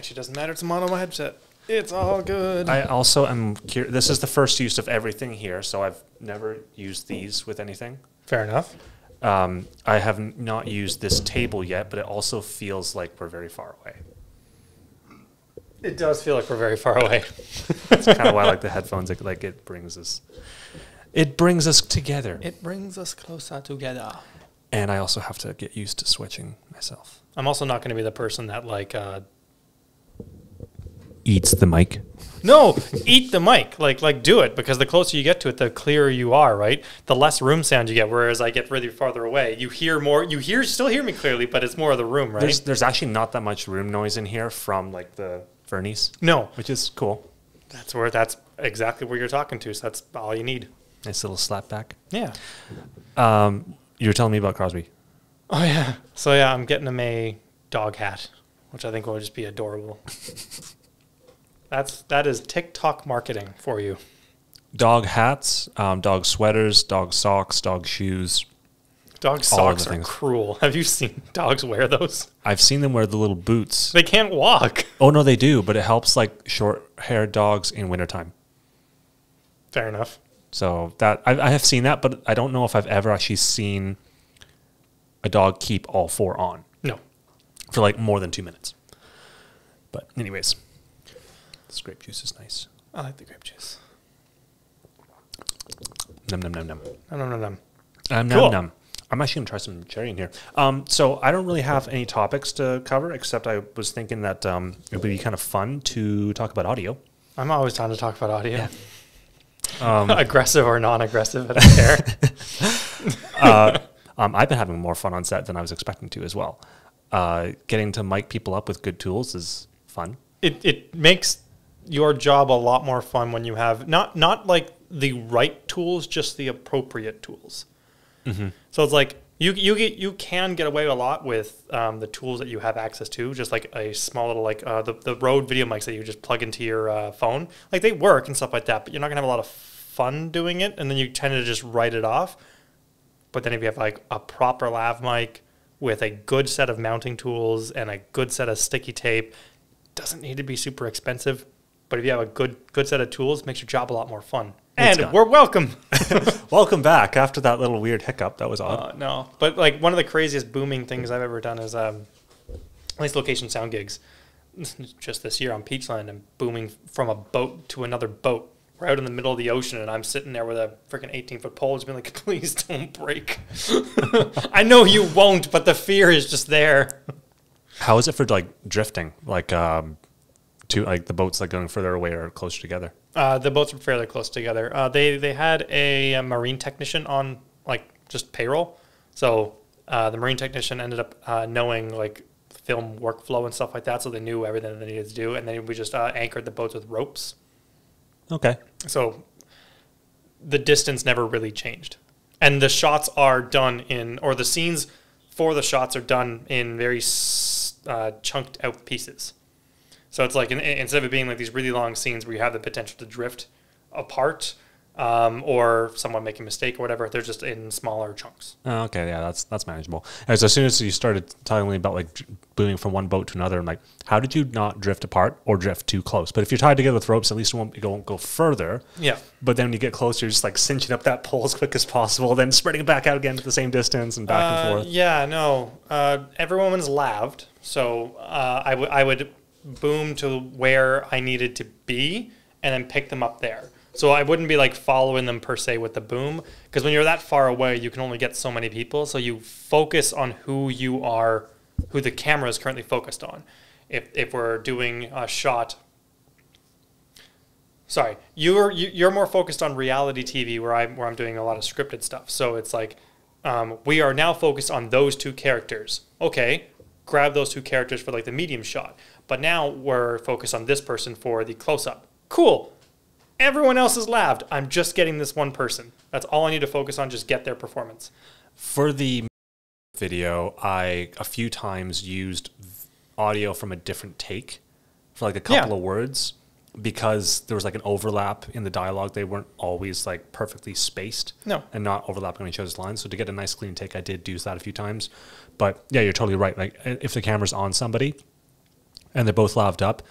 Actually, doesn't matter. It's a mono headset. It's all good. I also am curious. This is the first use of everything here, so I've never used these with anything. Fair enough. I have not used this table yet, but it also feels like we're very far away. It does feel like we're very far away. That's kind of why I like the headphones. Like it brings us together. It brings us closer together. And I also have to get used to switching myself. I'm also not going to be the person that like eats the mic. No, eat the mic. Like do it, because the closer you get to it, the clearer you are, right? The less room sound you get, whereas I get really farther away. You hear more, still hear me clearly, but it's more of the room, right? There's actually not that much room noise in here from like the Fernies. No. Which is cool. That's exactly where you're talking to, so that's all you need. Nice little slap back. Yeah. You were telling me about Crosby. Oh yeah. So yeah, I'm getting him a dog hat, which I think will just be adorable. That is TikTok marketing for you. Dog hats, dog sweaters, dog socks, dog shoes. Dog socks are cruel. Have you seen dogs wear those? I've seen them wear the little boots. They can't walk. Oh, no, they do, but it helps like short-haired dogs in wintertime. Fair enough. So that I have seen that, but I don't know if I've ever actually seen a dog keep all four on. No. For like more than 2 minutes. But anyways, this grape juice is nice. I like the grape juice. Num, num, num, num. Num, num, num, num. Num, Cool. num. I'm actually going to try some cherry in here. So I don't really have any topics to cover, except I was thinking that it would be kind of fun to talk about audio. I'm always down to talk about audio. Yeah. Aggressive or non-aggressive, I don't care. I've been having more fun on set than I was expecting to as well. Getting to mic people up with good tools is fun. It makes your job a lot more fun when you have not like the right tools, just the appropriate tools. Mm-hmm. So it's like you can get away a lot with the tools that you have access to, just like a small little like the Rode video mics that you just plug into your phone. Like they work and stuff like that, but you're not gonna have a lot of fun doing it, and then you tend to just write it off. But then if you have like a proper lav mic with a good set of mounting tools and a good set of sticky tape, doesn't need to be super expensive. But if you have a good set of tools, it makes your job a lot more fun. And we're welcome. Welcome back after that little weird hiccup. That was odd. No, but like one of the craziest booming things I've ever done is at least location sound gigs. Just this year on Peachland, and booming from a boat to another boat. We're out in the middle of the ocean, and I'm sitting there with a freaking 18-foot pole, just being like, "Please don't break." I know you won't, but the fear is just there. How is it for like drifting? Like the boats like going further away or closer together? The boats were fairly close together. They had a marine technician on like just payroll, so the marine technician ended up knowing like film workflow and stuff like that, so they knew everything that they needed to do, and then we just anchored the boats with ropes. Okay. So the distance never really changed, and the shots are done the scenes for the shots are done in very chunked out pieces. So it's like instead of it being like these really long scenes where you have the potential to drift apart or someone make a mistake or whatever, they're just in smaller chunks. Oh, okay, yeah, that's manageable. As soon as you started telling me about like booming from one boat to another, I'm like, how did you not drift apart or drift too close? But if you're tied together with ropes, at least it won't go further. Yeah. But then when you get closer, you're just like cinching up that pole as quick as possible, then spreading it back out again to the same distance and back and forth. Yeah, no. Everyone's laved, so I would boom to where I needed to be and then pick them up there. So I wouldn't be like following them per se with the boom, because when you're that far away, you can only get so many people. So you focus on who the camera is currently focused on. If we're doing a shot, sorry, you're more focused on reality TV where I'm doing a lot of scripted stuff. So it's like we are now focused on those two characters. Okay, grab those two characters for like the medium shot. But now we're focused on this person for the close-up. Cool. Everyone else is laved. I'm just getting this one person. That's all I need to focus on, just get their performance. For the video, I a few times used audio from a different take for like a couple of words because there was like an overlap in the dialogue. They weren't always like perfectly spaced and not overlapping on each other's lines. So to get a nice clean take, I did use that a few times. But yeah, you're totally right. Like if the camera's on somebody, and they're both laved up,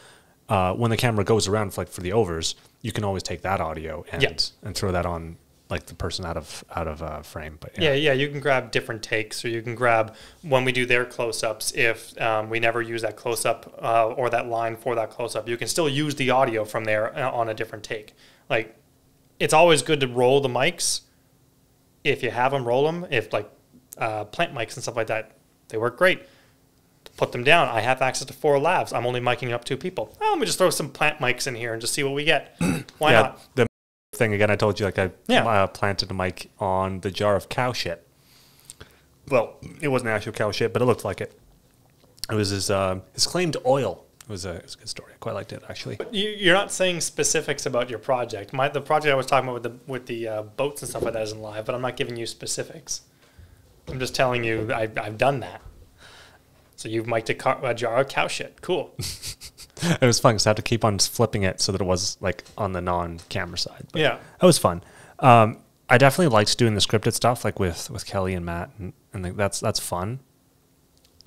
when the camera goes around for the overs, you can always take that audio and throw that on like the person out of frame. But yeah, you can grab different takes, or you can grab when we do their close-ups. If we never use that close-up or that line for that close-up, you can still use the audio from there on a different take. Like, it's always good to roll the mics if you have them. Roll them. If like plant mics and stuff like that, they work great. Put them down. I have access to 4 lavs. I'm only miking up 2 people. Let me just throw some plant mics in here and just see what we get. Why not? The thing again, I told you, like I planted a mic on the jar of cow shit. Well, it wasn't actual cow shit, but it looked like it. It was his claimed oil. It was a good story. I quite liked it, actually. But you're not saying specifics about your project. The project I was talking about with the boats and stuff like that isn't live, but I'm not giving you specifics. I'm just telling you I've done that. So you've mic'd a jar of cow shit. Cool. It was fun because I had to keep on flipping it so that it was like on the non-camera side. But yeah, that was fun. I definitely liked doing the scripted stuff, like with Kelly and Matt, and that's fun.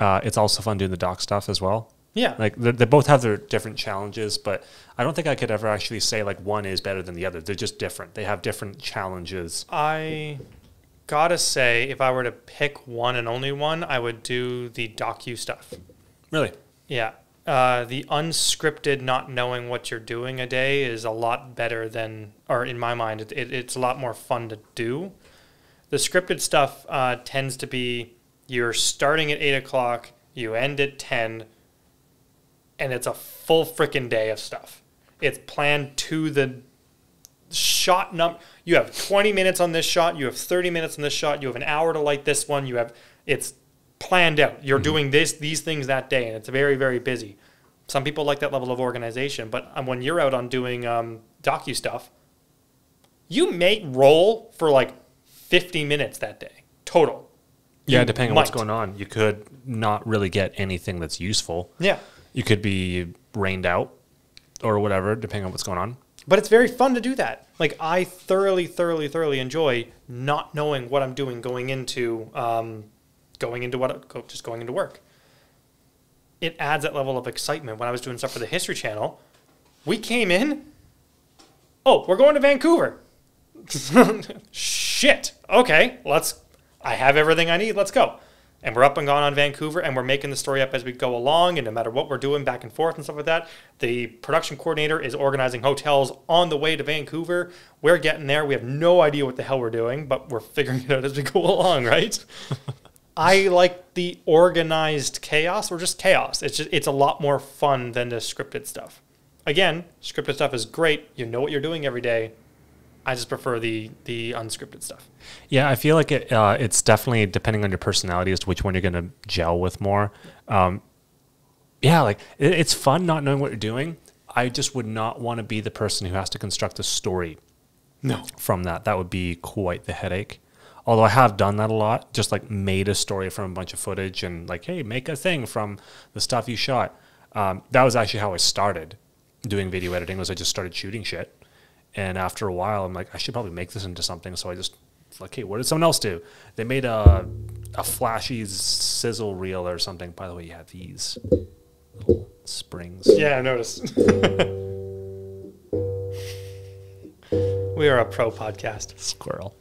It's also fun doing the doc stuff as well. Yeah, like they both have their different challenges, but I don't think I could ever actually say like one is better than the other. They're just different. They have different challenges. I gotta say, if I were to pick one and only one, I would do the docu stuff. Really? Yeah. The unscripted, not knowing what you're doing a day is a lot better than, or in my mind, it's a lot more fun to do. The scripted stuff tends to be you're starting at 8 o'clock, you end at 10, and it's a full freaking day of stuff. It's planned to the shot number. You have 20 minutes on this shot, you have 30 minutes on this shot, you have an hour to light this one, it's planned out. You're doing these things that day, and it's very, very busy. Some people like that level of organization, but when you're out on doing docu stuff, you may roll for like 50 minutes that day total. Yeah, depending on what's going on. You could not really get anything that's useful. Yeah. You could be rained out or whatever, depending on what's going on. But it's very fun to do that. Like, I thoroughly enjoy not knowing what I'm doing going into work. It adds that level of excitement. When I was doing stuff for the History Channel, we came in, we're going to Vancouver. Shit. Okay, I have everything I need. Let's go. And we're up and gone on Vancouver, and we're making the story up as we go along, and no matter what we're doing back and forth and stuff like that, the production coordinator is organizing hotels on the way to Vancouver. We're getting there. We have no idea what the hell we're doing, but we're figuring it out as we go along, right? I like the organized chaos, or just chaos. It's a lot more fun than the scripted stuff. Again, scripted stuff is great. You know what you're doing every day. I just prefer the unscripted stuff. Yeah, I feel like it's definitely depending on your personality as to which one you're going to gel with more. Yeah, like it's fun not knowing what you're doing. I just would not want to be the person who has to construct a story. No. From that. That would be quite the headache. Although I have done that a lot, just like made a story from a bunch of footage and like, hey, make a thing from the stuff you shot. That was actually how I started doing video editing, was I just started shooting shit. And after a while, I'm like, I should probably make this into something. So I just like, hey, what did someone else do? They made a flashy sizzle reel or something. By the way, you have these little springs. Yeah, I noticed. We are a pro podcast. Squirrel.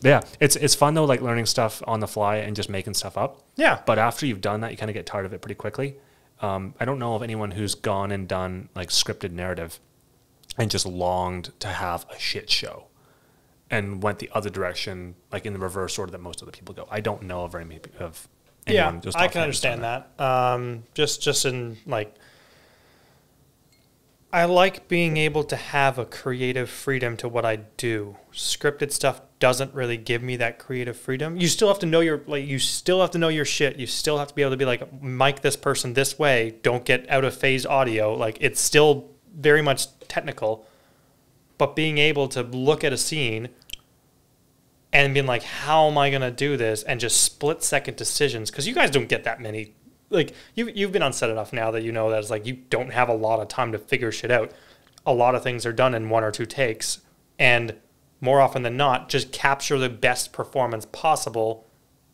Yeah, it's fun though, like learning stuff on the fly and just making stuff up. Yeah. But after you've done that, you kind of get tired of it pretty quickly. I don't know of anyone who's gone and done like scripted narrative and just longed to have a shit show and went the other direction, like in the reverse order that most other people go. I don't know of very many of anyone. Yeah, I can understand that. Just in like, I like being able to have a creative freedom to what I do. Scripted stuff doesn't really give me that creative freedom. You still have to know your shit. You still have to be able to be like, mic this person this way. Don't get out of phase audio. Like, it's still very much technical, but being able to look at a scene and being like, how am I going to do this? And just split second decisions. Cause you guys don't get that many. Like, you've been on set enough now that you know that it's like you don't have a lot of time to figure shit out. A lot of things are done in 1 or 2 takes, and more often than not, just capture the best performance possible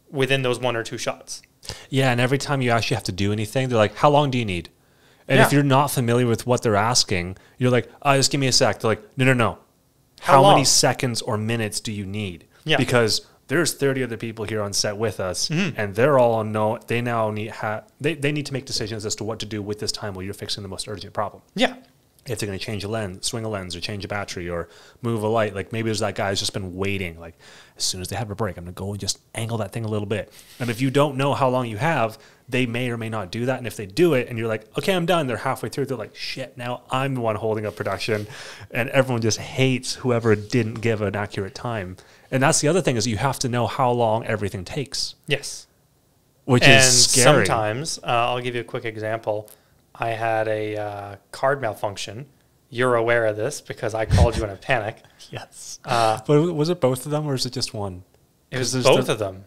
within those 1 or 2 shots. Yeah, and every time you actually have to do anything, they're like, how long do you need? And if you're not familiar with what they're asking, you're like, just give me a sec. They're like, no. How many seconds or minutes do you need? Yeah. Because there's 30 other people here on set with us, and they're all on no. They now need they need to make decisions as to what to do with this time while you're fixing the most urgent problem. Yeah. If they're going to change a lens, swing a lens, or change a battery, or move a light, like maybe there's that guy who's just been waiting. Like as soon as they have a break, I'm going to go and just angle that thing a little bit. And if you don't know how long you have, they may or may not do that. And if they do it, and you're like, okay, I'm done. They're halfway through. They're like, shit, now I'm the one holding up production, and everyone just hates whoever didn't give an accurate time. And that's the other thing is you have to know how long everything takes. Yes. Which is scary. Sometimes, I'll give you a quick example. I had a card malfunction. You're aware of this because I called you in a panic. Yes. But was it both of them or is it just one? It was both of them.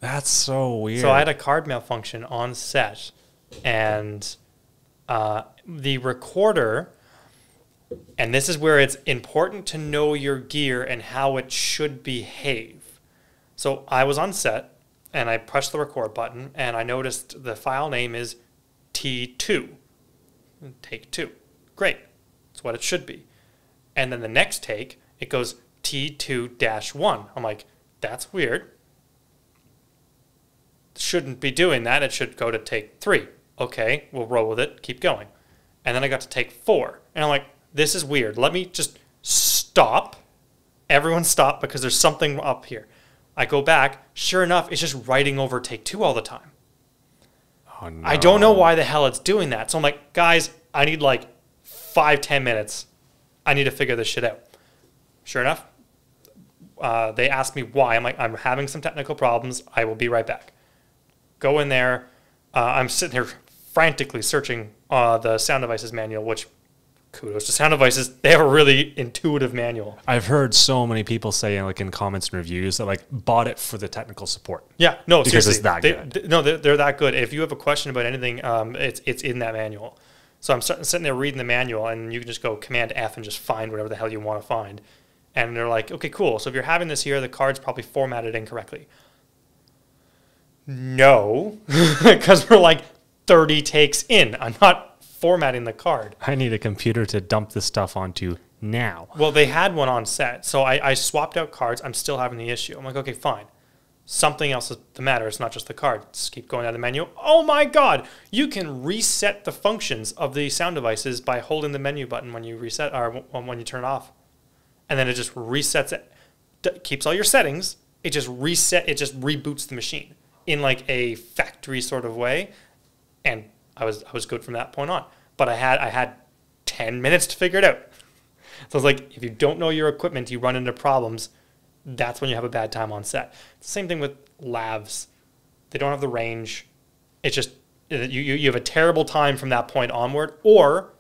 That's so weird. So I had a card malfunction on set, and the recorder, and this is where it's important to know your gear and how it should behave. So I was on set, and I pressed the record button, and I noticed the file name is T2. Take 2. Great. That's what it should be. And then the next take, it goes T2-1. I'm like, that's weird. Shouldn't be doing that. It should go to take 3. Okay, we'll roll with it. Keep going. And then I got to take 4. And I'm like, this is weird. Let me just stop. Everyone stop because there's something up here. I go back. Sure enough, it's just writing over take 2 all the time. Oh, no. I don't know why the hell it's doing that. So I'm like, guys, I need like 5-10 minutes. I need to figure this shit out. Sure enough, they asked me why. I'm like, I'm having some technical problems. I will be right back. Go in there. I'm sitting here frantically searching the Sound Devices manual, which kudos to Sound Devices. They have a really intuitive manual. I've heard so many people saying, like in comments and reviews, that like bought it for the technical support. Yeah, no, because seriously, it's that good. They're that good. If you have a question about anything, it's in that manual. So I'm sitting there reading the manual, and you can just go Command F and just find whatever the hell you want to find. And they're like, okay, cool. So if you're having this here, the card's probably formatted incorrectly. No, because we're like 30 takes in. I'm not formatting the card. I need a computer to dump this stuff onto now. Well, they had one on set. So I swapped out cards. I'm still having the issue. I'm like, okay, fine. Something else is the matter. It's not just the card. Just keep going down the menu. Oh my God. You can reset the functions of the Sound Devices by holding the menu button when you reset or when you turn it off. And then it just resets it. Keeps all your settings. It just reboots the machine in like a factory sort of way. And I was good from that point on. But I had 10 minutes to figure it out. So I was like, if you don't know your equipment, you run into problems. That's when you have a bad time on set. Same thing with lavs. They don't have the range. It's just you have a terrible time from that point onward, or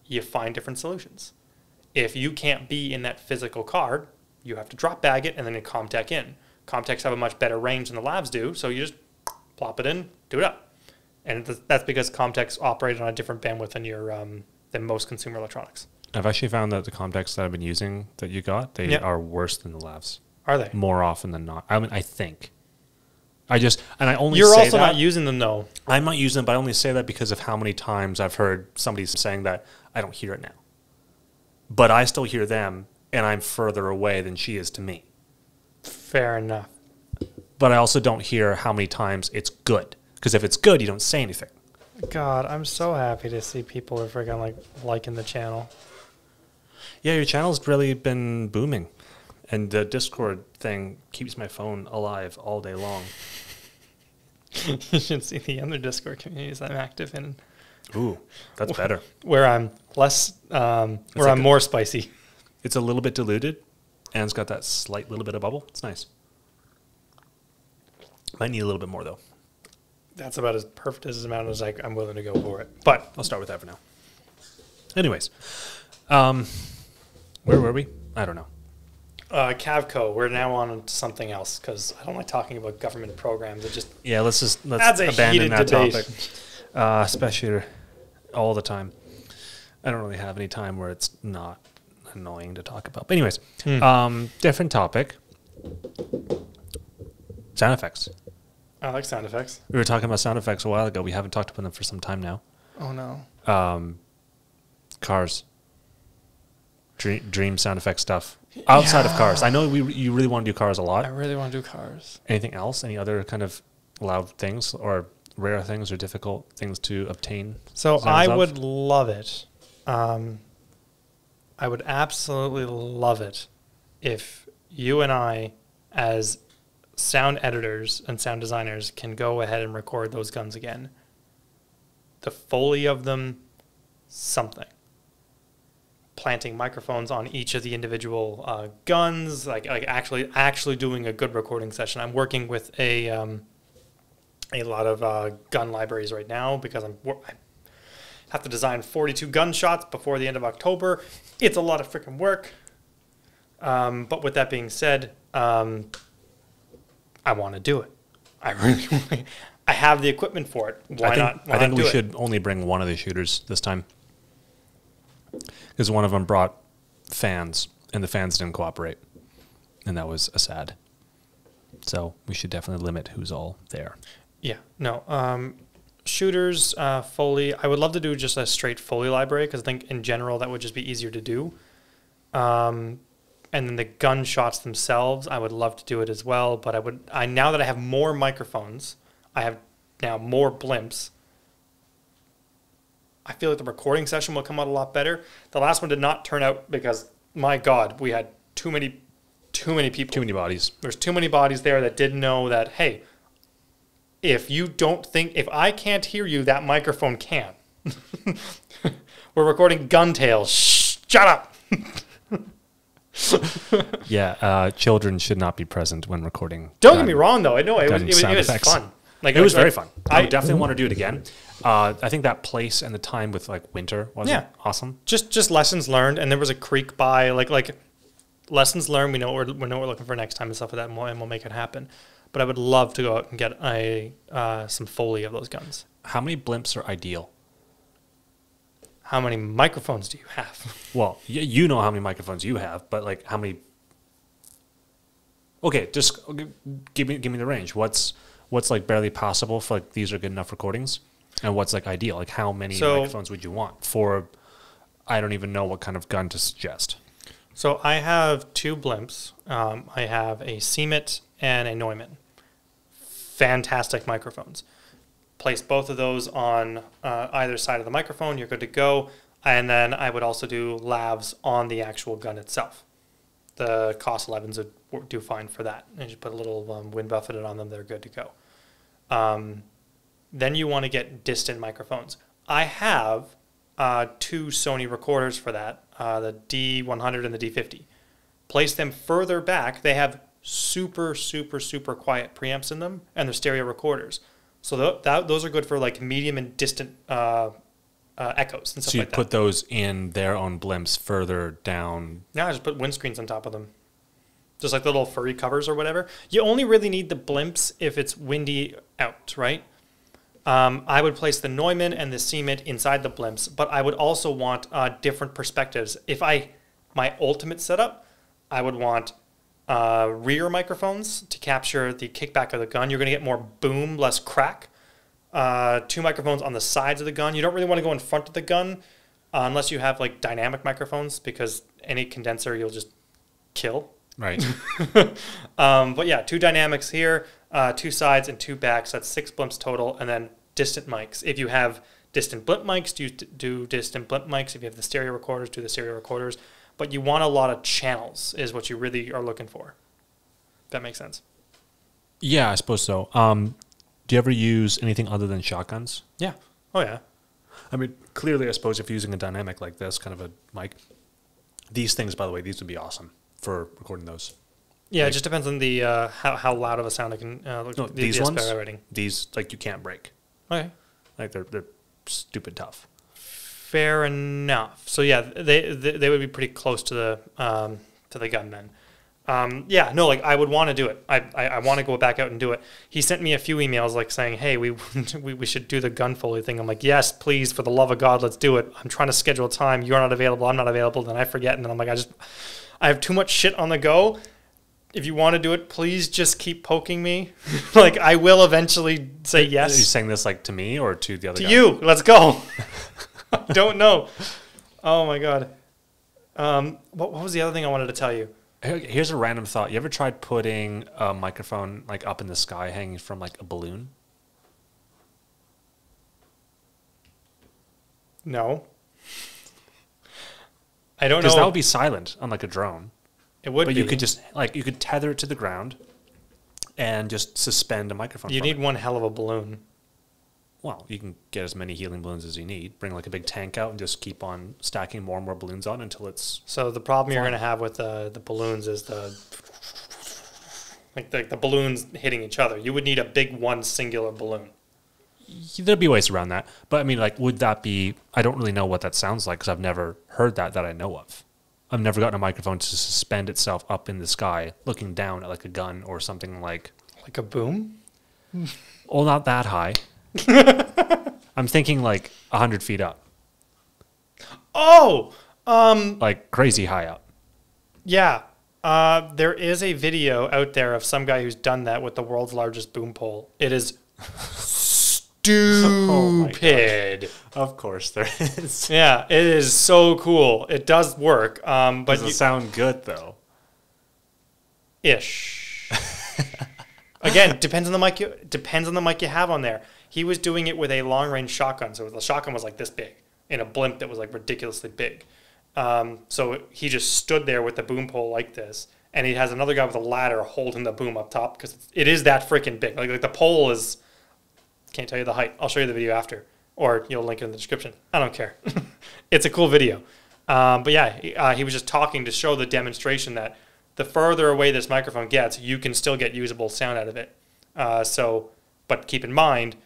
you find different solutions. If you can't be in that physical card, you have to drop bag it and then you Comtech in. Comtechs have a much better range than the lavs do, so you just plop it in, do it up. And that's because Comtechs operate on a different bandwidth than most consumer electronics. I've actually found that the Comtechs that I've been using that you got, they are worse than the lavs. Are they? More often than not. I mean, I think. You're also not using them, though. I'm not using them, but I only say that because of how many times I've heard somebody saying that I don't hear it now. But I still hear them, and I'm further away than she is to me. Fair enough. But I also don't hear how many times it's good. Because if it's good, you don't say anything. God, I'm so happy to see people are freaking liking the channel. Yeah, your channel's really been booming. And the Discord thing keeps my phone alive all day long. You should see the other Discord communities I'm active in. Ooh, that's better. Where I'm less, I'm more spicy. It's a little bit diluted, and it's got that slight little bit of bubble. It's nice. Might need a little bit more, though. That's about as perfect as amount as I'm willing to go for it. But I'll start with that for now. Anyways, where were we? I don't know. Cavco. We're now on to something else because I don't like talking about government programs. Let's heated abandon that debate. topic, especially all the time. I don't really have any time where it's not annoying to talk about. But anyways, different topic. Sound effects. I like sound effects. We were talking about sound effects a while ago. We haven't talked about them for some time now. Oh, no. Cars. Dream sound effect stuff. Outside of cars. I know you really want to do cars a lot. I really want to do cars. Anything else? Any other kind of loud things or rare things or difficult things to obtain? So I would love it. I would absolutely love it if you and I, as sound editors and sound designers, can go ahead and record those guns again. The Foley of them, something. Planting microphones on each of the individual guns, like actually doing a good recording session. I'm working with a lot of gun libraries right now because I have to design 42 gunshots before the end of October. It's a lot of freaking work. But with that being said, I want to do it. I really, I have the equipment for it. Why not? I think we should only bring one of the shooters this time, because one of them brought fans, and the fans didn't cooperate, and that was a sad. So we should definitely limit who's all there. Yeah. No. Shooters, Foley. I would love to do just a straight Foley library because I think in general that would just be easier to do. And then the gunshots themselves, I would love to do it as well. But now that I have more microphones, I have now more blimps. I feel like the recording session will come out a lot better. The last one did not turn out because, my God, we had too many people. Too many bodies. There's too many bodies there that didn't know that, hey, if I can't hear you, that microphone can. We're recording gun tales. Shut up. Yeah, children should not be present when recording. Don't get me wrong, though. I know it was fun. It was very fun. I definitely want to do it again. I think that place and the time with like winter was awesome. Just lessons learned, and there was a creek by like lessons learned. We know what we're looking for next time and stuff like that, and we'll make it happen. But I would love to go out and get some Foley of those guns. How many blimps are ideal? How many microphones do you have? Well, you know how many microphones you have, but like how many? Okay, just give me the range. What's like barely possible for like these are good enough recordings, and what's like ideal? Like how many microphones would you want for? I don't even know what kind of gun to suggest. So I have two blimps. I have a CMIT and a Neumann. Fantastic microphones. Place both of those on either side of the microphone. You're good to go. And then I would also do lavs on the actual gun itself. The COS 11s would do fine for that. And just put a little wind buffeted on them. They're good to go. Then you want to get distant microphones. I have two Sony recorders for that, the D100 and the D50. Place them further back. They have super, super, super quiet preamps in them, and they're stereo recorders. So those are good for like medium and distant echoes and stuff like that. So you put those in their own blimps further down? Yeah, I just put windscreens on top of them. Just like little furry covers or whatever. You only really need the blimps if it's windy out, right? I would place the Neumann and the CMIT inside the blimps, but I would also want different perspectives. My ultimate setup, I would want rear microphones to capture the kickback of the gun. You're going to get more boom, less crack. Two microphones on the sides of the gun. You don't really want to go in front of the gun unless you have like dynamic microphones, because any condenser you'll just kill. Right. But yeah, two dynamics here, two sides and two backs. That's 6 blimps total, and then distant mics. If you have distant blimp mics, do distant blimp mics. If you have the stereo recorders, do the stereo recorders. But you want a lot of channels is what you really are looking for. That makes sense. Yeah, I suppose so. Do you ever use anything other than shotguns? Yeah. Oh, yeah. I mean, clearly, I suppose if you're using a dynamic like this, kind of a mic, these things, by the way, these would be awesome for recording those. Yeah, it just depends on the how loud of a sound it can look. These ones, these, like, you can't break. Okay. Like, they're stupid tough. Fair enough. So yeah, they would be pretty close to the gunmen. Yeah, no, like I would want to do it. I want to go back out and do it. He sent me a few emails like saying, "Hey, we should do the gun Foley thing." I'm like, "Yes, please, for the love of God, let's do it." I'm trying to schedule a time. You're not available. I'm not available. Then I forget, and then I'm like, I have too much shit on the go. if you want to do it, please just keep poking me. Like, I will eventually say yes. Are you saying this like to me or to the other guy? To you. Let's go. Don't know. Oh my God. What was the other thing I wanted to tell you? Here's a random thought. You ever tried putting a microphone like up in the sky hanging from like a balloon? No. I don't know. Because that would be silent, unlike a drone. It would be. But you could just, like, you could tether it to the ground and just suspend a microphone. You need one hell of a balloon. Well, you can get as many helium balloons as you need. Bring like a big tank out and just keep on stacking more and more balloons on until it's... So the problem you're going to have with the balloons is the balloons hitting each other. You would need a big one singular balloon. There'd be ways around that. But I mean, like, would that be... I don't really know what that sounds like because I've never heard that I know of. I've never gotten a microphone to suspend itself up in the sky looking down at like a gun or something like... Like a boom? Well, not that high. I'm thinking like 100 feet up. Oh! Like crazy high up. Yeah. There is a video out there of some guy who's done that with the world's largest boom pole. It is stupid. Oh, of course there is. Yeah, it is so cool. It does work. But does it sound good though? Ish. Again, depends on the mic you have on there. He was doing it with a long-range shotgun, so the shotgun was like this big, in a blimp that was like ridiculously big. So he just stood there with the boom pole like this, and he has another guy with a ladder holding the boom up top because it is that freaking big. Like the pole is, can't tell you the height. I'll show you the video after, or you'll link it in the description. I don't care. It's a cool video. But yeah, he was just talking to show the demonstration that the further away this microphone gets, you can still get usable sound out of it. But keep in mind,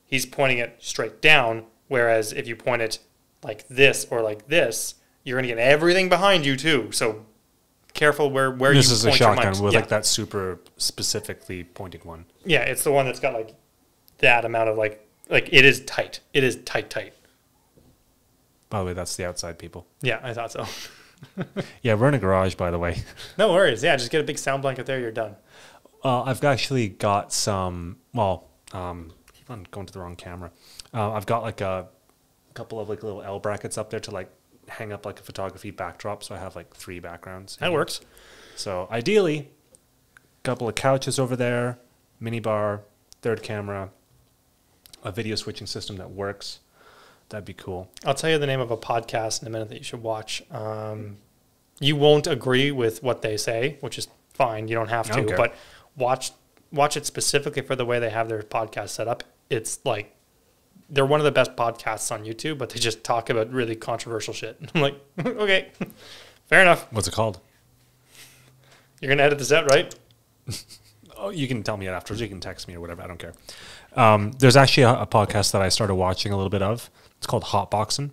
he's pointing it straight down, whereas if you point it like this or like this, you're going to get everything behind you too. So careful where you point your mic. This is a shotgun with like that super specifically pointed one. Yeah, it's the one that's got like that amount of like it is tight. It is tight. By the way, that's the outside people. Yeah, I thought so. Yeah, we're in a garage, by the way. No worries. Yeah, just get a big sound blanket there. You're done. I've actually got some, keep on going to the wrong camera. I've got like a couple of like little L brackets up there to like hang up like a photography backdrop. So I have like 3 backgrounds. That works. So ideally, a couple of couches over there, mini bar, 3rd camera, a video switching system that works. That'd be cool. I'll tell you the name of a podcast in a minute that you should watch. You won't agree with what they say, which is fine. You don't have to, but watch it specifically for the way they have their podcast set up. It's like they're one of the best podcasts on YouTube, but they just talk about really controversial shit. I'm like, okay, fair enough. What's it called? You're gonna edit this out, right? Oh, you can tell me it afterwards. You can text me or whatever. I don't care. There's actually a podcast that I started watching a little bit of. It's called Hotboxing.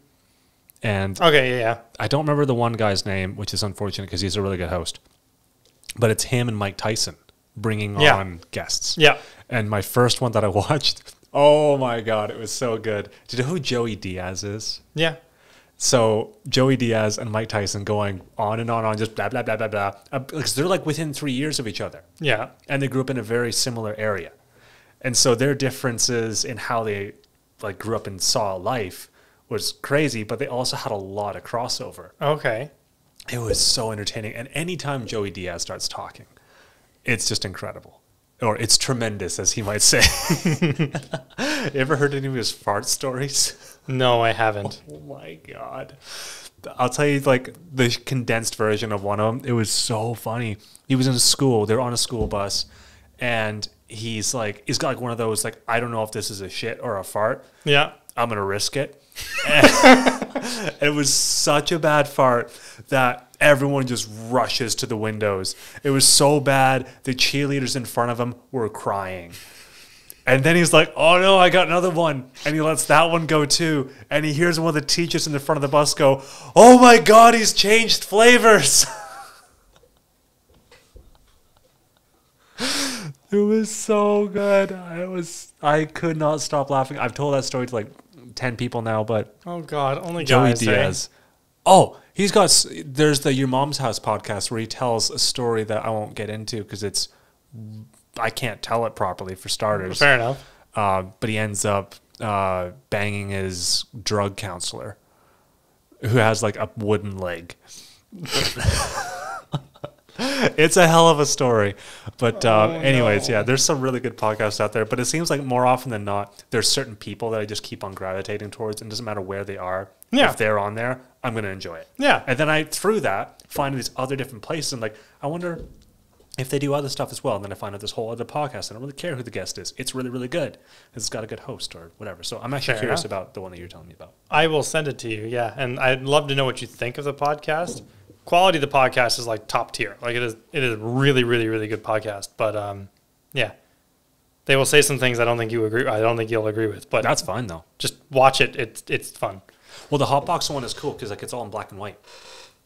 And okay, yeah. I don't remember the one guy's name, which is unfortunate because he's a really good host. But it's him and Mike Tyson bringing on guests. Yeah. And my first one that I watched, oh my God, it was so good. Do you know who Joey Diaz is? Yeah. So Joey Diaz and Mike Tyson going on and on, just blah, blah, blah, blah, blah. Because they're like within 3 years of each other. Yeah. And they grew up in a very similar area. And so their differences in how they like grew up and saw life was crazy, but they also had a lot of crossover. Okay. It was so entertaining. And anytime Joey Diaz starts talking, it's just incredible. Or it's tremendous, as he might say. You ever heard any of his fart stories? No, I haven't. Oh my God. I'll tell you like the condensed version of one of them. It was so funny. He was in school. They were on a school bus. And he's got like one of those, like, I don't know if this is a shit or a fart. Yeah. I'm going to risk it. And it was such a bad fart that everyone just rushes to the windows. It was so bad, the cheerleaders in front of him were crying. And then he's like, oh no, I got another one. And he lets that one go too. And he hears one of the teachers in the front of the bus go, oh my God, he's changed flavors. It was so good. I could not stop laughing. I've told that story to like 10 people now, but oh God, only Joey guys, Diaz, Oh, there's the Your Mom's House podcast where he tells a story that I won't get into because I can't tell it properly for starters. Fair enough. But he ends up banging his drug counselor who has like a wooden leg. It's a hell of a story. But anyways, yeah, there's some really good podcasts out there. But it seems like more often than not, there's certain people that I just keep on gravitating towards. And it doesn't matter where they are. Yeah. If they're on there, I'm going to enjoy it. Yeah. And then through that, find these other different places. And like, I wonder if they do other stuff as well. And then I find out this whole other podcast. I don't really care who the guest is. It's really, really good. It's got a good host or whatever. So I'm actually curious about the one that you're telling me about. I will send it to you, yeah. And I'd love to know what you think of the podcast. Quality of the podcast is like top tier. Like it is really, really, really good podcast. But yeah. They will say some things I don't think you'll agree with. But that's fine though. Just watch it. It's fun. Well, the Hotbox one is cool because like it's all in black and white.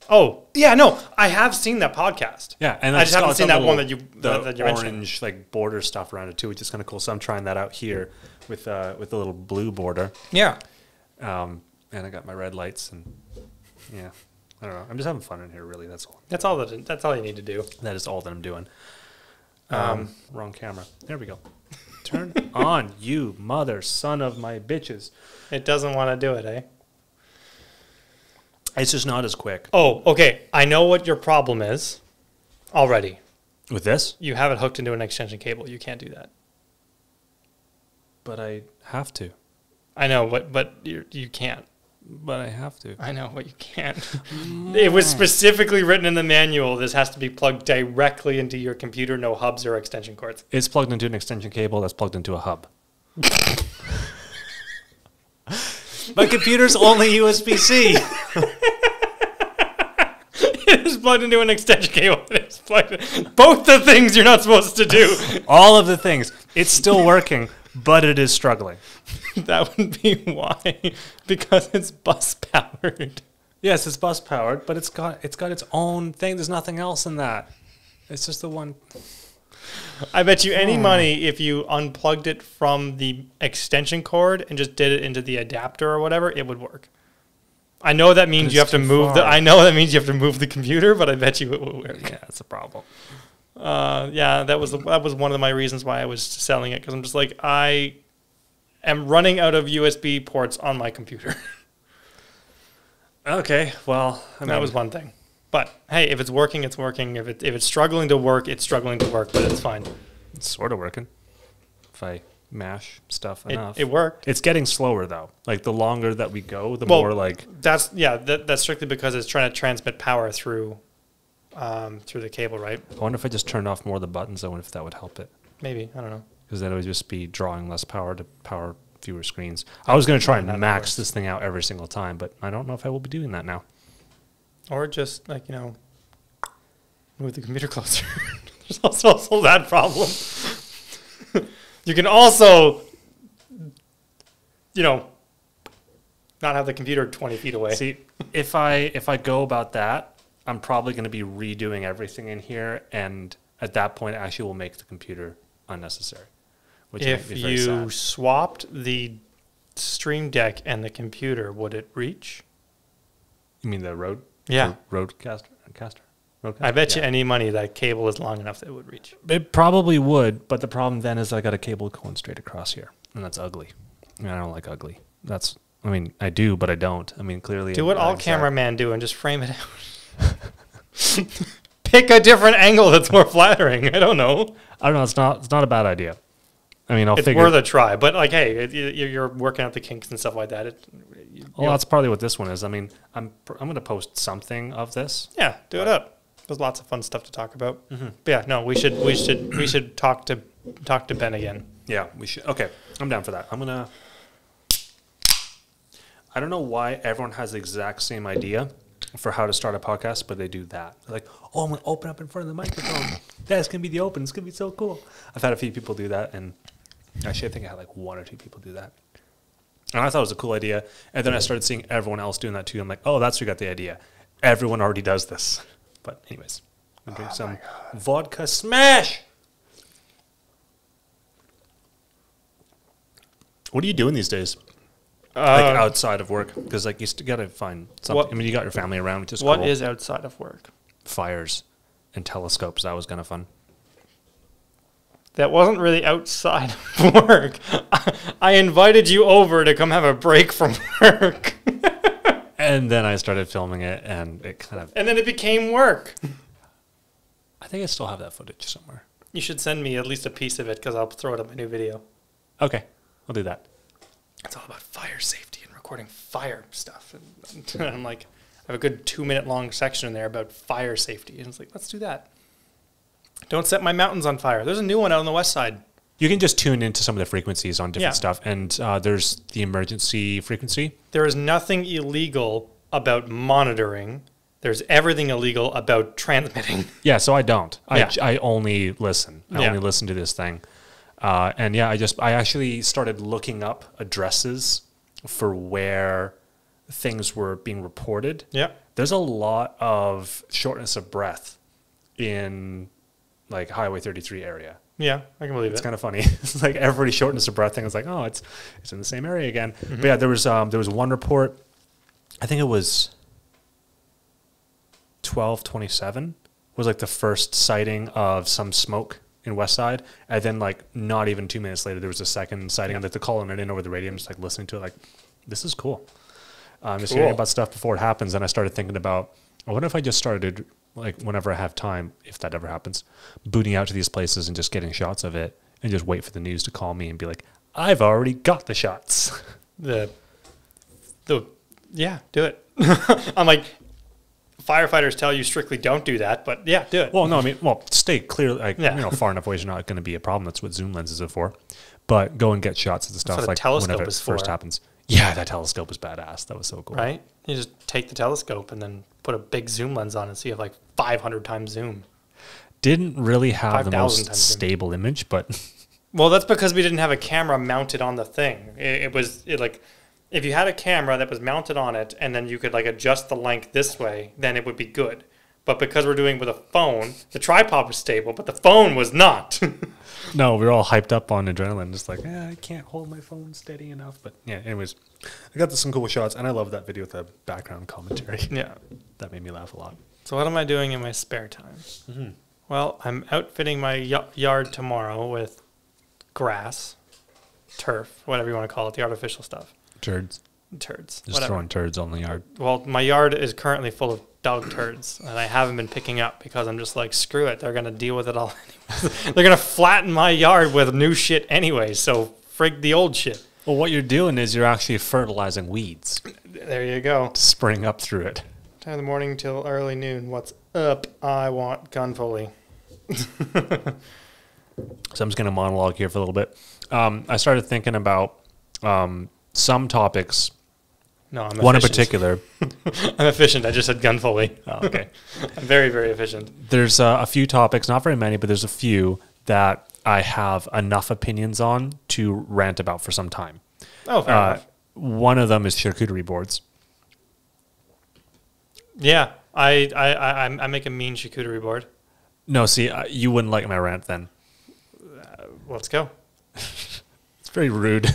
Oh yeah, no, I have seen that podcast. Yeah, and I just haven't seen that one that you orange mentioned. Like border stuff around it too, which is kind of cool. So I'm trying that out here with the little blue border. Yeah, and I got my red lights and yeah, I don't know. I'm just having fun in here. Really, that's all. That's all you need to do. That is all that I'm doing. Wrong camera. There we go. Turn on, you mother son of my bitches. It doesn't want to do it, eh? It's just not as quick. Oh, okay. I know what your problem is already. With this? You have it hooked into an extension cable. You can't do that. But I have to. I know, but you can't. But I have to. I know, but you can't. It was specifically written in the manual. This has to be plugged directly into your computer, no hubs or extension cords. It's plugged into an extension cable that's plugged into a hub. My computer's only USB-C. It is plugged into an extension cable. It's plugged both the things you're not supposed to do. All of the things. It's still working, but it is struggling. That would be why. Because it's bus powered. Yes, it's bus powered, but it's got its own thing. There's nothing else in that. It's just the one. I bet you any money if you unplugged it from the extension cord and just did it into the adapter or whatever, it would work. I know that means you have to move the computer, but I bet you it will work. Yeah, that's a problem. Yeah, that was one of my reasons why I was selling it, because I'm just like, I am running out of USB ports on my computer. Okay, well, that was one thing. But hey, if it's working, it's working. If it's struggling to work, it's struggling to work, but it's fine. It's sort of working. If I mash stuff enough. It worked. It's getting slower though. Like the longer that we go, the more like that's strictly because it's trying to transmit power through the cable, right? I wonder if I just turned off more of the buttons. I wonder if that would help it. Maybe, I don't know. Because then it would just be drawing less power to power fewer screens. I was going to try and max this thing out every single time, but I don't know if I will be doing that now. Or just like, move the computer closer. There's also that problem. You can also, not have the computer 20 feet away. See, if I go about that, I'm probably going to be redoing everything in here, and at that point, actually will make the computer unnecessary. Which if you swapped the Stream Deck and the computer, would it reach? You mean the Rode? Yeah. Rodecaster? I bet you any money that cable is long enough that it would reach. It probably would, but the problem then is I got a cable going straight across here, and that's ugly. I don't like ugly. I do, but I don't. Clearly. Do what all cameramen do and just frame it out. Pick a different angle that's more flattering. I don't know. It's not a bad idea. It's worth a try, but like, hey, you're working out the kinks and stuff like that. That's probably what this one is. I'm going to post something of this. Yeah, do it up. There's lots of fun stuff to talk about. Mm-hmm. But yeah, no, we should talk to Ben again. Yeah, we should. Okay, I'm down for that. I don't know why everyone has the exact same idea for how to start a podcast, but they do that. They're like, oh, I'm going to open up in front of the microphone. That's going to be the open. It's going to be so cool. I've had a few people do that, and actually I think I had like 1 or 2 people do that. And I thought it was a cool idea. And then I started seeing everyone else doing that too. I'm like, oh, that's who got the idea. Everyone already does this. But anyways, I'm doing some vodka smash. What are you doing these days? Like outside of work, because like you gotta find something. I mean, you got your family around, which is what cool. is outside of work? Fires and telescopes. That was kind of fun. That wasn't really outside of work. I invited you over to come have a break from work. And then I started filming it, and it kind of... And then it became work. I think I still have that footage somewhere. You should send me at least a piece of it, because I'll throw it on my new video. Okay, I'll do that. It's all about fire safety and recording fire stuff. And I'm like, I have a good 2-minute long section in there about fire safety. And it's like, let's do that. Don't set my mountains on fire. There's a new one out on the west side. You can just tune into some of the frequencies on different stuff. And there's the emergency frequency. There is nothing illegal about monitoring. There's everything illegal about transmitting. Yeah, so I don't. Yeah. I only listen. I only listen to this thing. And yeah, I actually started looking up addresses for where things were being reported. Yeah. There's a lot of shortness of breath in like Highway 33 area. Yeah, I can believe It's kind of funny. It's like everybody's shortness of breath thing is like, oh, it's in the same area again. But yeah, there was one report. I think it was 1227 was like the first sighting of some smoke in West Side, and then like not even 2 minutes later there was a second sighting. Like they're calling it in over the radio. I'm just like listening to it, like this is cool. Just hearing about stuff before it happens, and I started thinking about, I wonder if I just started like whenever I have time, if that ever happens, booting out to these places and just getting shots of it, and just wait for the news to call me and be like, I've already got the shots. Yeah, do it. I'm like, firefighters tell you strictly don't do that, but yeah, do it. Well, no, I mean, stay clear, like, far enough away is not going to be a problem. That's what zoom lenses are for. But go and get shots of the stuff like whenever it first happens. Yeah, that telescope was badass. That was so cool. Right? You just take the telescope and then put a big zoom lens on and see if like 500 times zoom. Didn't really have the most stable image, but... Well, that's because we didn't have a camera mounted on the thing. It was like... If you had a camera that was mounted on it and then you could like adjust the length this way, then it would be good. But because we're doing it with a phone, the tripod was stable, but the phone was not. No, we were all hyped up on adrenaline. Just like, I can't hold my phone steady enough. But yeah, anyways, I got some cool shots, and I love that video with the background commentary. Yeah. That made me laugh a lot. So what am I doing in my spare time? Mm-hmm. Well, I'm outfitting my yard tomorrow with grass, turf, whatever you want to call it, the artificial stuff. Turds. Just throwing turds on the yard. Well, my yard is currently full of dog turds, and I haven't been picking up because I'm just like, screw it. They're going to deal with it all anyways. They're going to flatten my yard with new shit anyway, so frig the old shit. Well, what you're doing is you're actually fertilizing weeds. There you go. To spring up through it. Time of the morning till early noon. What's up? I want gun foley. So I'm just going to monologue here for a little bit. I started thinking about some topics. No, I'm one efficient. In particular. I'm efficient. I just said gun foley. Oh, okay. I'm very, very efficient. There's a few topics, not very many, but there's a few that I have enough opinions on to rant about for some time. Oh, fair enough. One of them is charcuterie boards. Yeah, I make a mean charcuterie board. No, see, you wouldn't like my rant then. Let's go. It's very rude.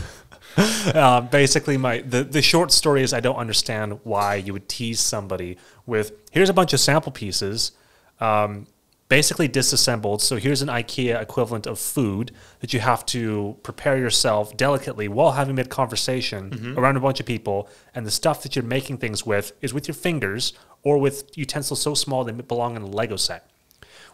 Basically, the short story is I don't understand why you would tease somebody with, here's a bunch of sample pieces, basically disassembled. So here's an IKEA equivalent of food that you have to prepare yourself delicately while having mid conversation around a bunch of people. And the stuff that you're making things with is with your fingers or with utensils so small they belong in a Lego set.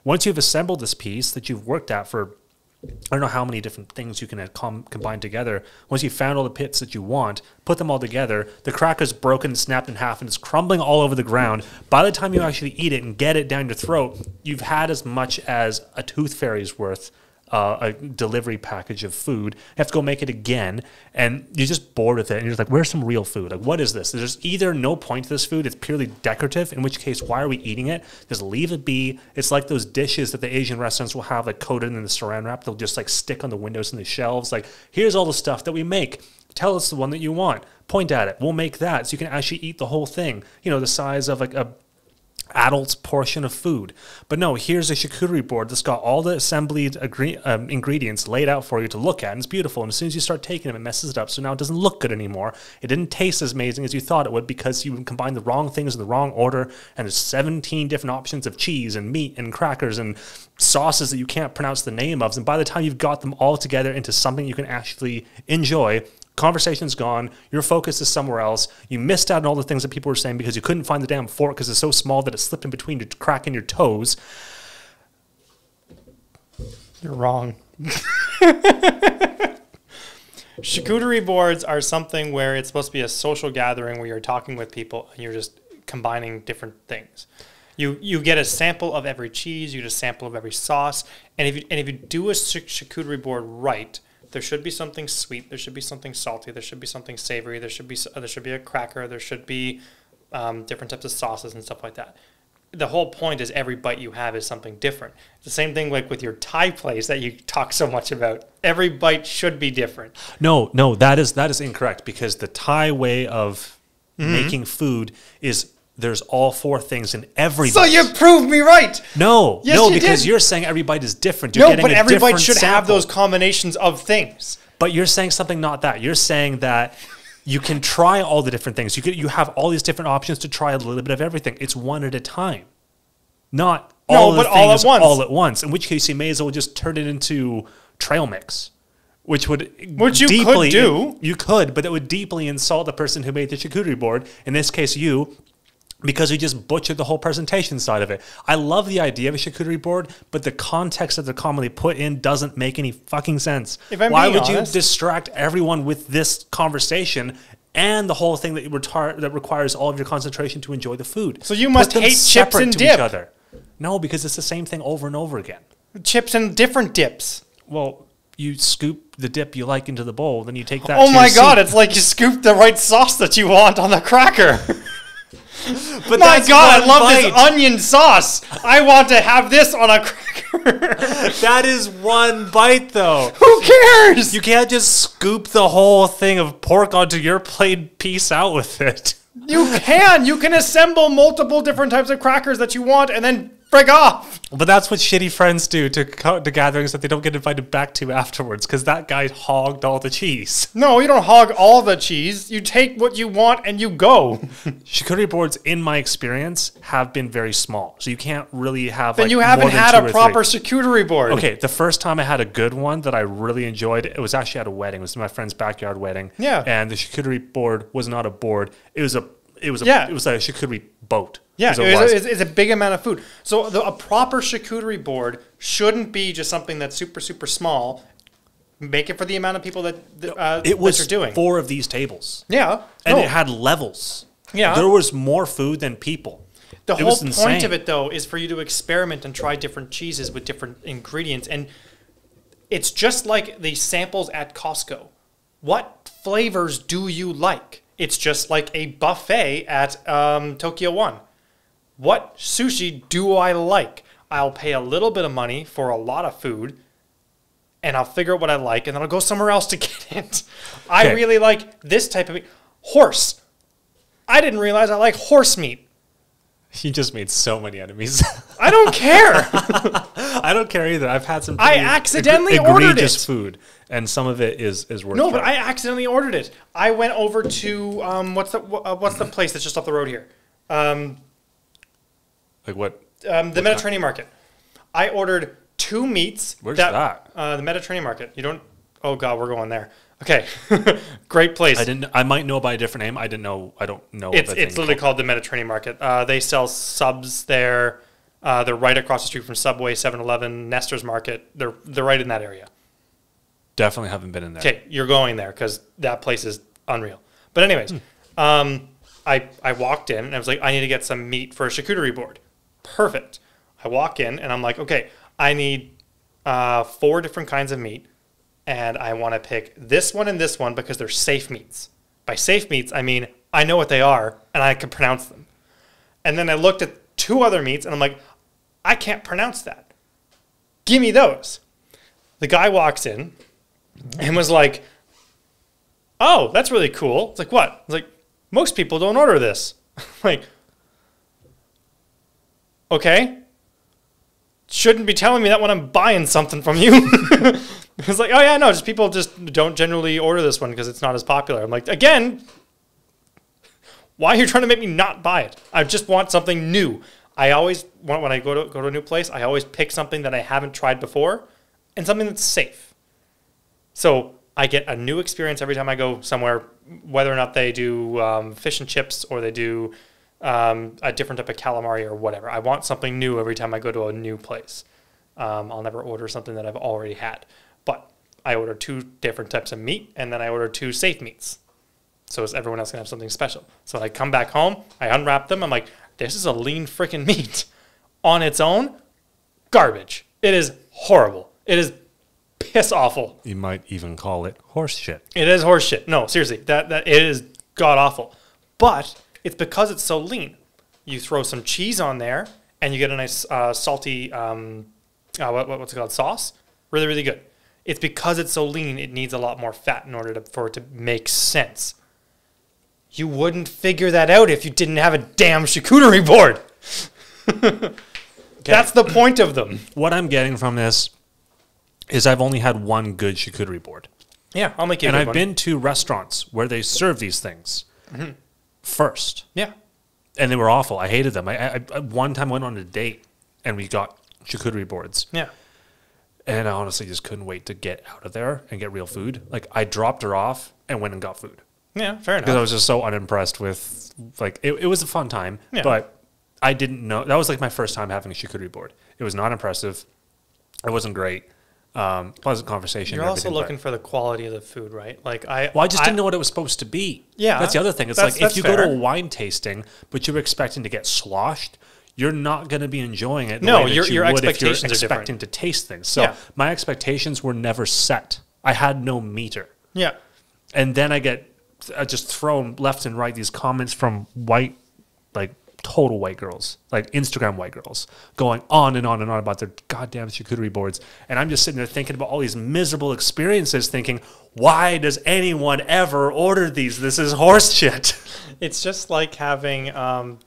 Once you've assembled this piece that you've worked at for I don't know how many different things you can combine together. Once you've found all the bits that you want, put them all together, the cracker's broken, snapped in half, and it's crumbling all over the ground. By the time you actually eat it and get it down your throat, you've had as much as a tooth fairy's worth, a delivery package of food. You have to go make it again, and you're just bored with it. And you're just like, where's some real food? Like, what is this? There's either no point to this food, it's purely decorative, in which case, why are we eating it? Just leave it be. It's like those dishes that the Asian restaurants will have, like, coated in the saran wrap. They'll just, like, stick on the windows and the shelves. Like, here's all the stuff that we make. Tell us the one that you want. Point at it. We'll make that so you can actually eat the whole thing. You know, the size of, like, adult's portion of food. But no, here's a charcuterie board that's got all the assembled ingredients laid out for you to look at, and it's beautiful. And as soon as you start taking them, it messes it up. So now it doesn't look good anymore. It didn't taste as amazing as you thought it would because you combined the wrong things in the wrong order, and there's 17 different options of cheese and meat and crackers and sauces that you can't pronounce the name of. And by the time you've got them all together into something you can actually enjoy, conversation's gone, your focus is somewhere else, you missed out on all the things that people were saying because you couldn't find the damn fork because it's so small that it slipped in between your crack in your toes. You're wrong. Charcuterie boards are something where it's supposed to be a social gathering where you're talking with people and you're just combining different things. You get a sample of every cheese, you get a sample of every sauce, and if you do a charcuterie board right, there should be something sweet. There should be something salty. There should be something savory. There should be a cracker. There should be different types of sauces and stuff like that. The whole point is every bite you have is something different. It's the same thing like with your Thai place that you talk so much about. Every bite should be different. No, that is incorrect because the Thai way of making food is there's all four things in every bite. So you proved me right. No, yes, no, you because did. You're saying every bite is different. You're no, but every bite should sample. have those combinations of things. But you're saying something not that. You're saying that you can try all the different things. You have all these different options to try a little bit of everything. It's one at a time. Not all the things all at once. In which case you may as well just turn it into trail mix. Which you could do. You could, but it would deeply insult the person who made the charcuterie board. In this case, you. Because we just butchered the whole presentation side of it. I love the idea of a charcuterie board, but the context that they're commonly put in doesn't make any fucking sense. Why would you distract everyone with this conversation and the whole thing that requires all of your concentration to enjoy the food? So you must hate chips and dip. No, because it's the same thing over and over again. Chips and different dips. Well, you scoop the dip you like into the bowl, then you take that. Oh my God, it's like you scoop the right sauce that you want on the cracker. But my God, I love this onion sauce. I want to have this on a cracker. That is one bite, though. Who cares? You can't just scoop the whole thing of pork onto your plate, piece out with it. You can. You can assemble multiple different types of crackers that you want and then frig off. But that's what shitty friends do to gatherings that they don't get invited back to afterwards because that guy hogged all the cheese. No, you don't hog all the cheese. You take what you want and you go. Charcuterie boards, in my experience, have been very small. So you can't really have then you haven't had a proper charcuterie board. Okay, the first time I had a good one that I really enjoyed, it was actually at a wedding. It was my friend's backyard wedding. Yeah. And the charcuterie board was not a board. It was a charcuterie boat. Yeah, it's a big amount of food. So a proper charcuterie board shouldn't be just something that's super, super small. Make it for the amount of people that you're doing. 4 of these tables. Yeah. And it had levels. Yeah. There was more food than people. The whole point of it, though, is for you to experiment and try different cheeses with different ingredients. And it's just like the samples at Costco. What flavors do you like? It's just like a buffet at Tokyo One. What sushi do I like? I'll pay a little bit of money for a lot of food, and I'll figure out what I like, and then I'll go somewhere else to get it. I really like this type of meat. Horse. I didn't realize I like horse meat. You just made so many enemies. I don't care. I don't care either. I've had some I accidentally ordered it. Food, and some of it is worth No, but I accidentally ordered it. I went over to what's the place that's just off the road here? Like what? The Mediterranean Market. I ordered 2 meats. Where's that? The Mediterranean Market. You don't... Oh, God, we're going there. Okay. Great place. I might know by a different name. I don't know. It's literally called the Mediterranean Market. They sell subs there. They're right across the street from Subway, 7-Eleven, Nestor's Market. They're right in that area. Definitely haven't been in there. Okay, you're going there because that place is unreal. But anyways, I walked in and I was like, I need to get some meat for a charcuterie board. Perfect. I walk in and I'm like, okay, I need 4 different kinds of meat. And I want to pick this one and this one because they're safe meats. By safe meats, I mean, I know what they are and I can pronounce them. And then I looked at 2 other meats and I'm like, I can't pronounce that. Give me those. The guy walks in and was like, oh, that's really cool. It's like, what? It's like, most people don't order this. Like, Okay. Shouldn't be telling me that when I'm buying something from you. It's like, oh yeah, no, just people just don't generally order this one because it's not as popular. I'm like, again, why are you trying to make me not buy it? I just want something new. I always want, when I go to a new place, I always pick something that I haven't tried before and something that's safe. So I get a new experience every time I go somewhere, whether or not they do fish and chips or they do a different type of calamari or whatever. I want something new every time I go to a new place. I'll never order something that I've already had. But I order 2 different types of meat, and then I order 2 safe meats. So everyone else can have something special. So when I come back home, I unwrap them. I'm like, this is a lean freaking meat. On its own, garbage. It is horrible. It is piss awful. You might even call it horse shit. It is horse shit. No, seriously, that it is god awful. But it's because it's so lean. You throw some cheese on there, and you get a nice salty, what's it called, sauce. Really, really good. It's because it's so lean, it needs a lot more fat in order for it to make sense. You wouldn't figure that out if you didn't have a damn charcuterie board. Okay. That's the point of them. What I'm getting from this is I've only had one good charcuterie board. Yeah, I'll make you. And I've been to restaurants where they serve these things first. Yeah. And they were awful. I hated them. I one time went on a date and we got charcuterie boards. Yeah. And I honestly just couldn't wait to get out of there and get real food. Like, I dropped her off and went and got food. Yeah, fair enough. Because I was just so unimpressed with, like, it was a fun time. Yeah. But I didn't know. That was like my first time having a charcuterie board. It was not impressive. It wasn't great. Pleasant conversation. You're also looking for the quality of the food, right? Like I just didn't know what it was supposed to be. Yeah. That's the other thing. It's like if you go to a wine tasting, but you're expecting to get sloshed, you're not going to be enjoying it. No, your expectations are expecting to taste things. So my expectations were never set. I had no meter. Yeah. And then I get just thrown left and right these comments from white, like total white girls, like Instagram white girls, going on and on and on about their goddamn charcuterie boards. And I'm just sitting there thinking about all these miserable experiences, thinking, why does anyone ever order these? This is horse shit. It's just like having what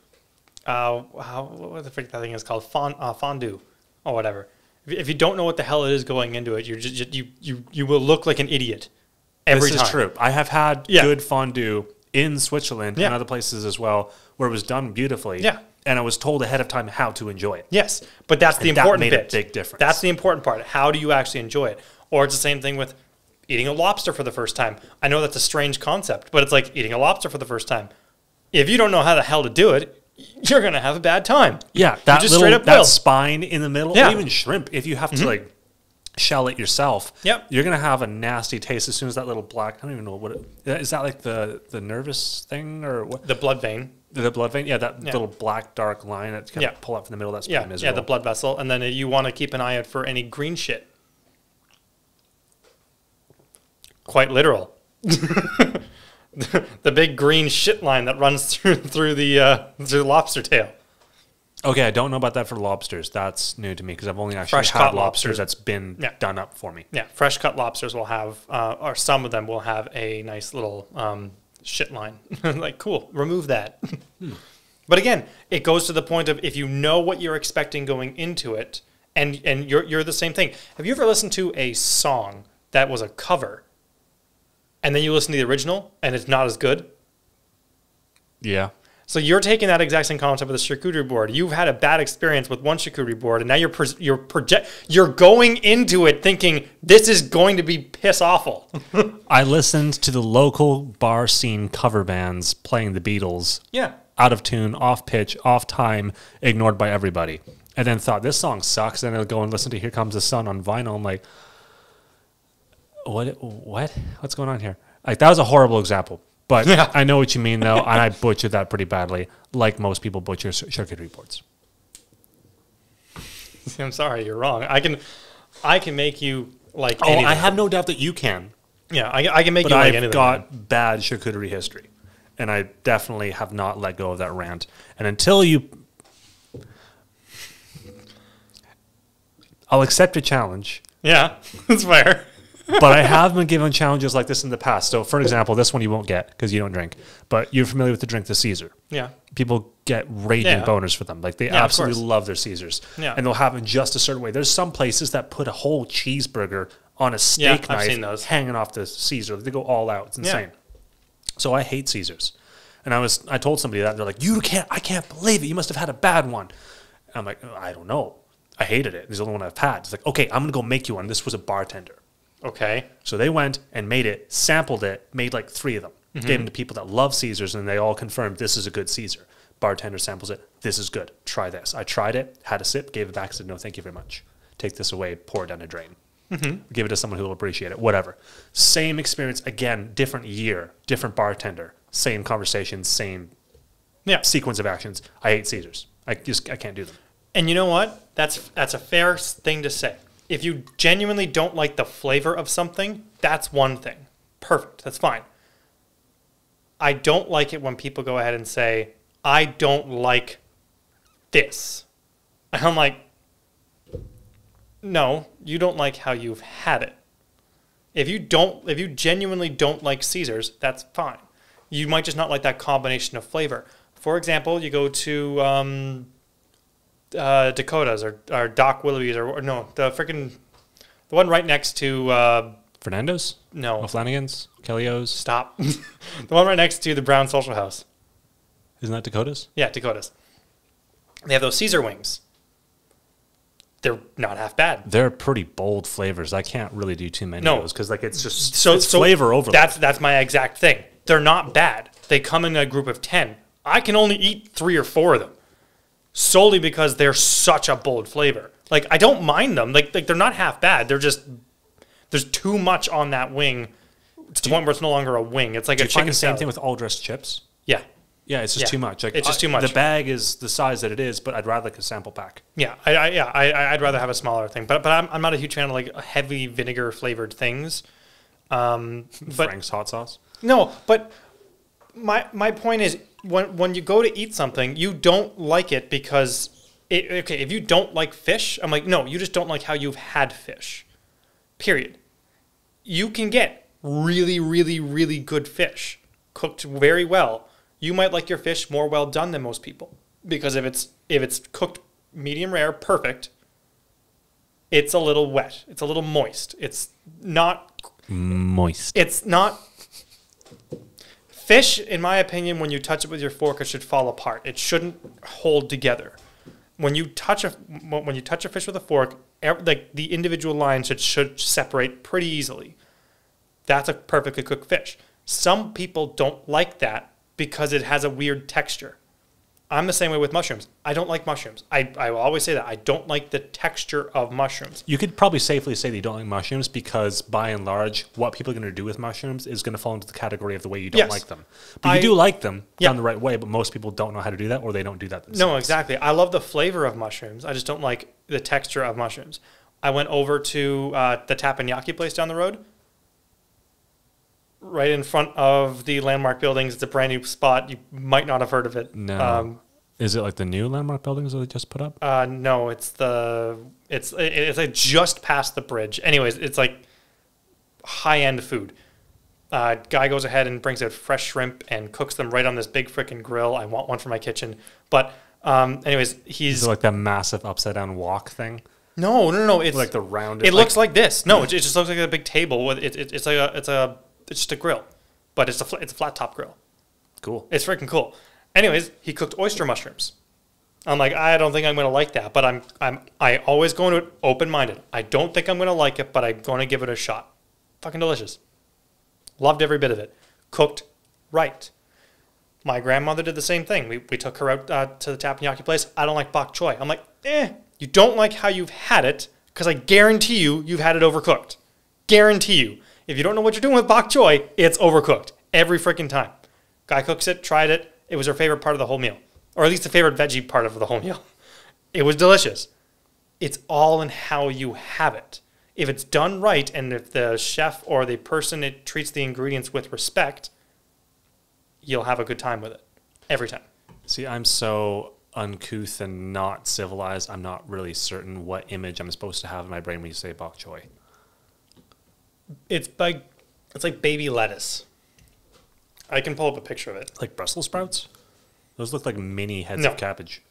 the frick that thing is called, fondue or whatever. If you don't know what the hell it is going into it, you will look like an idiot every time. This is true. I have had good fondue in Switzerland and other places as well, where it was done beautifully. Yeah. And I was told ahead of time how to enjoy it. Yes, but that's the important bit. That made a big difference. That's the important part. How do you actually enjoy it? Or it's the same thing with eating a lobster for the first time. I know that's a strange concept, but it's like eating a lobster for the first time. If you don't know how the hell to do it, you're going to have a bad time. Yeah, that little that spine in the middle, or even shrimp, if you have to like shell it yourself, you're going to have a nasty taste as soon as that little black, I don't even know what it is. That like the nervous thing or what? The blood vein. The blood vein, that little black dark line that's kind of pull up from the middle. That's pretty miserable. Yeah, the blood vessel, and then you want to keep an eye out for any green shit. Quite literal. The big green shit line that runs through the lobster tail. Okay, I don't know about that for lobsters. That's new to me because I've only actually had lobsters that's been done up for me. Yeah, fresh cut lobsters will have, or some of them will have a nice little shit line. Like, cool, remove that. But again, it goes to the point of if you know what you're expecting going into it, and you're the same thing. Have you ever listened to a song that was a cover, and then you listen to the original, and it's not as good? Yeah. So you're taking that exact same concept with a charcuterie board. You've had a bad experience with one charcuterie board, and now you're going into it thinking this is going to be piss awful. I listened to the local bar scene cover bands playing the Beatles. Yeah. Out of tune, off pitch, off time, ignored by everybody. And then thought, this song sucks. And then I'll go and listen to Here Comes the Sun on vinyl. I'm like, what? What's going on here? Like, that was a horrible example. But I know what you mean, though, and I butchered that pretty badly, like most people butcher charcuterie boards. I'm sorry, you're wrong. I can make you like anything. I have no doubt that you can. Yeah, I can make you like anything. But I've got bad charcuterie history, and I definitely have not let go of that rant. And until you... I'll accept a challenge. Yeah, that's fair. But I have been given challenges like this in the past. So, for example, this one you won't get because you don't drink. But you're familiar with the drink, the Caesar. Yeah. People get raging boners for them. Like, they absolutely love their Caesars. Yeah. And they'll have it just a certain way. There's some places that put a whole cheeseburger on a steak I've seen knife those. hanging off the Caesar. They go all out. It's insane. So I hate Caesars. And I told somebody that, and they're like, I can't believe it. You must have had a bad one. And I'm like, I don't know. I hated it. This is the only one I've had. It's like, okay, I'm going to go make you one. This was a bartender. Okay. So they went and made it, sampled it, made like 3 of them. Gave them to people that love Caesars, and they all confirmed this is a good Caesar. Bartender samples it. This is good. Try this. I tried it, had a sip, gave it back, said, no, thank you very much. Take this away, pour it down a drain. Give it to someone who will appreciate it, whatever. Same experience, again, different year, different bartender, same conversation, same sequence of actions. I hate Caesars. I can't do them. And you know what? That's a fair thing to say. If you genuinely don't like the flavor of something, that's one thing. Perfect. That's fine. I don't like it when people go ahead and say, I don't like this. And I'm like, no, you don't like how you've had it. If you genuinely don't like Caesars, that's fine. You might just not like that combination of flavor. For example, you go to Dakota's or Doc Willoughby's or no, the one right next to Fernando's? No. O'Flanagan's? Kelly-O's? Stop. The one right next to the Brown Social House. Isn't that Dakota's? Yeah, Dakota's. They have those Caesar wings. They're not half bad. They're pretty bold flavors. I can't really do too many of those because like it's just it's so flavor overload. That's my exact thing. They're not bad. They come in a group of 10. I can only eat 3 or 4 of them solely because they're such a bold flavor. Like, I don't mind them. Like they're not half bad. They're just, there's too much on that wing to the point where it's no longer a wing. It's like a chicken the same salad. thing with all dressed chips? Yeah. Yeah, it's just too much. Like, it's just too much. The bag is the size that it is, but I'd rather like a sample pack. Yeah, I'd rather have a smaller thing. But I'm not a huge fan of like heavy vinegar flavored things. But Frank's hot sauce? No, but my point is when you go to eat something, you don't like it because if you don't like fish, I'm like, no, you just don't like how you've had fish. Period. You can get really, really, really good fish cooked very well. You might like your fish more well done than most people because if it's cooked medium rare, perfect, it's a little wet. It's a little moist. It's not moist. It's not fish, in my opinion. When you touch it with your fork, it should fall apart. It shouldn't hold together. When you touch a fish with a fork, like the individual lines should separate pretty easily. That's a perfectly cooked fish. Some people don't like that because it has a weird texture. I'm the same way with mushrooms. I don't like mushrooms. I will always say that. I don't like the texture of mushrooms. You could probably safely say that you don't like mushrooms because, by and large, what people are going to do with mushrooms is going to fall into the category of the way you don't like them. But you do like them done the right way, but most people don't know how to do that or they don't do that themselves. No, exactly. I love the flavor of mushrooms. I just don't like the texture of mushrooms. I went over to the teppanyaki place down the road. Right in front of the Landmark buildings. It's a brand new spot. You might not have heard of it. No. Is it like the new Landmark buildings that they just put up? No, it's like just past the bridge. Anyways, it's like high-end food. Guy goes ahead and brings out fresh shrimp and cooks them right on this big freaking grill. I want one for my kitchen. But anyways, Is it like that massive upside-down wok thing? No. It's like the round. It looks like this. No, it just looks like a big table. It's just a grill, but it's a flat top grill. Cool. It's freaking cool. Anyways, he cooked oyster mushrooms. I'm like, I don't think I'm going to like that, but I always go into it open-minded. I don't think I'm going to like it, but I'm going to give it a shot. Fucking delicious. Loved every bit of it. Cooked right. My grandmother did the same thing. We took her out to the teppanyaki place. I don't like bok choy. I'm like, you don't like how you've had it because I guarantee you've had it overcooked. Guarantee you. If you don't know what you're doing with bok choy, it's overcooked every freaking time. Guy cooks it, tried it. It was her favorite part of the whole meal, or at least the favorite veggie part of the whole meal. It was delicious. It's all in how you have it. If it's done right, and if the chef or the person it treats the ingredients with respect, you'll have a good time with it every time. See, I'm so uncouth and not civilized. I'm not really certain what image I'm supposed to have in my brain when you say bok choy. It's like baby lettuce. I can pull up a picture of it. Like Brussels sprouts? Those look like mini heads of cabbage.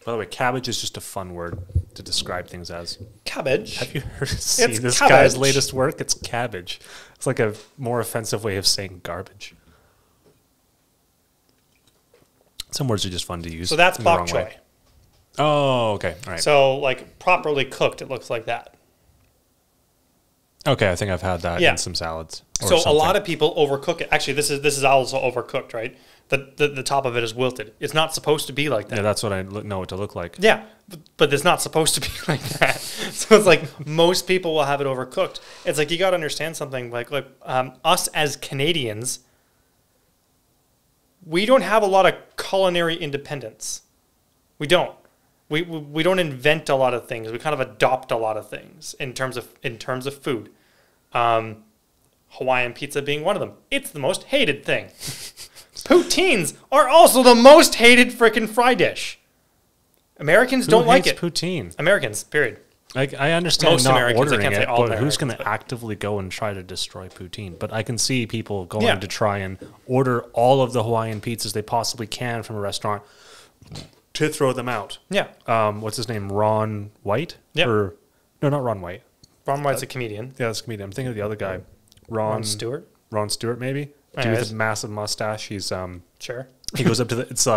By the way, cabbage is just a fun word to describe things as. Cabbage. Have you seen this guy's latest work? It's cabbage. It's like a more offensive way of saying garbage. Some words are just fun to use. So that's bok choy. Oh, okay. All right. So, like, properly cooked, it looks like that. Okay, I think I've had that in some salads. So a lot of people overcook it. Actually, this is also overcooked, right? The top of it is wilted. It's not supposed to be like that. Yeah, that's what I know it to look like. Yeah, but it's not supposed to be like that. So it's like most people will have it overcooked. It's like you got to understand something. Like us as Canadians, we don't have a lot of culinary independence. We don't. We don't invent a lot of things. We kind of adopt a lot of things in terms of food. Hawaiian pizza being one of them. It's the most hated thing. Poutines are also the most hated freaking fry dish. Americans don't like it. Poutine? Americans, period. I understand Most not Americans, ordering I can't say it, all but who's going to Americans, actively go and try to destroy poutine? But I can see people going to try and order all of the Hawaiian pizzas they possibly can from a restaurant to throw them out. Yeah. What's his name? Ron White? Yeah. No, not Ron White. Ron White's a comedian. Yeah, that's a comedian. I'm thinking of the other guy. Ron Stewart? Ron Stewart, maybe? Dude with a massive mustache. He's sure. He goes up to it's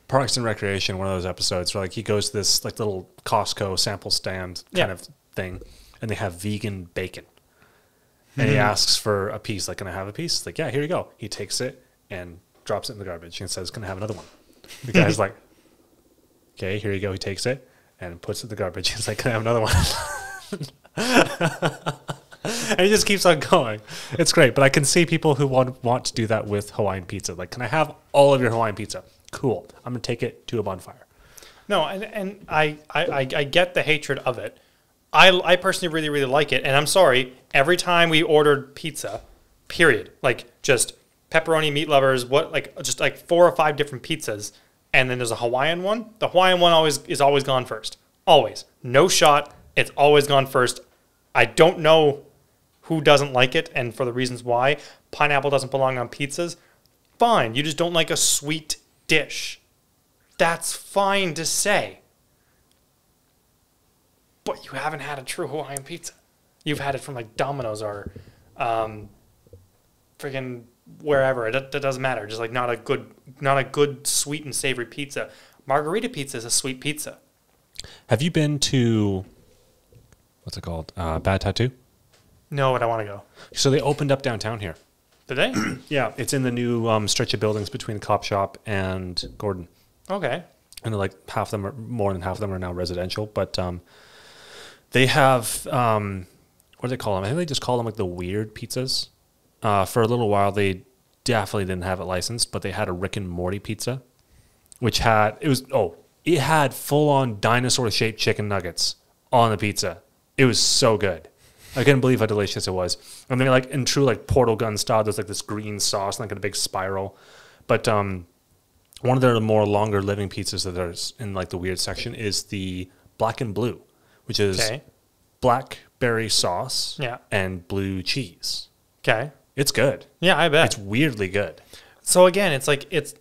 Parks and Recreation, one of those episodes where like he goes to this like little Costco sample stand kind of thing, and they have vegan bacon. And he asks for a piece, like, can I have a piece? Like, yeah, here you go. He takes it and drops it in the garbage and says, can I have another one? The guy's like, okay, here you go. He takes it and puts it in the garbage. He's like, can I have another one? And he just keeps on going. It's great. But I can see people who want to do that with Hawaiian pizza. Like, can I have all of your Hawaiian pizza? Cool. I'm going to take it to a bonfire. No, and I get the hatred of it. I personally really, really like it. And I'm sorry, every time we ordered pizza, period, like just pepperoni, meat lovers, just like 4 or 5 different pizzas, and then there's a Hawaiian one. The Hawaiian one is always gone first. Always. No shot. It's always gone first. I don't know who doesn't like it and for the reasons why. Pineapple doesn't belong on pizzas. Fine. You just don't like a sweet dish. That's fine to say. But you haven't had a true Hawaiian pizza. You've had it from like Domino's or freaking wherever. It doesn't matter. Just like not a good sweet and savory pizza. Margarita pizza is a sweet pizza. Have you been to, what's it called? Bad Tattoo? No, but I want to go. So they opened up downtown here. Did they? Yeah, it's in the new stretch of buildings between the Cop Shop and Gordon. Okay. And like more than half of them are now residential, but they have, what do they call them? I think they just call them like the weird pizzas. For a little while, they definitely didn't have it licensed, but they had a Rick and Morty pizza, which had, it had full-on dinosaur-shaped chicken nuggets on the pizza. It was so good. I couldn't believe how delicious it was. And then like in true like portal gun style, there's like this green sauce, like in a big spiral. But one of their more longer living pizzas that are in like the weird section is the black and blue, which is blackberry sauce and blue cheese. Okay. It's good. Yeah, I bet. It's weirdly good. So again, it's like it's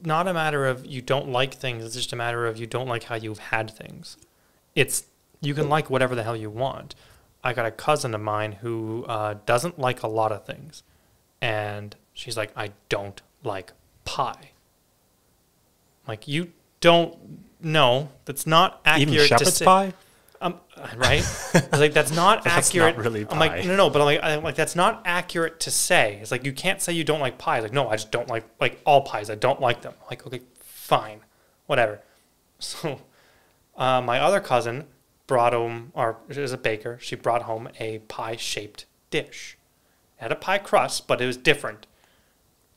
not a matter of you don't like things. It's just a matter of you don't like how you've had things. You can like whatever the hell you want. I got a cousin of mine who doesn't like a lot of things. And she's like, I don't like pie. Like, you don't know. That's not accurate. Even shepherd's pie? Right? I was like, that's not accurate. Not really pie. I'm like, no, but I'm like, that's not accurate to say. It's like, you can't say you don't like pie. Like, no, I just don't like all pies. I don't like them. I'm like, okay, fine, whatever. So, my other cousin brought home, or is a baker, she brought home a pie-shaped dish. It had a pie crust, but it was different.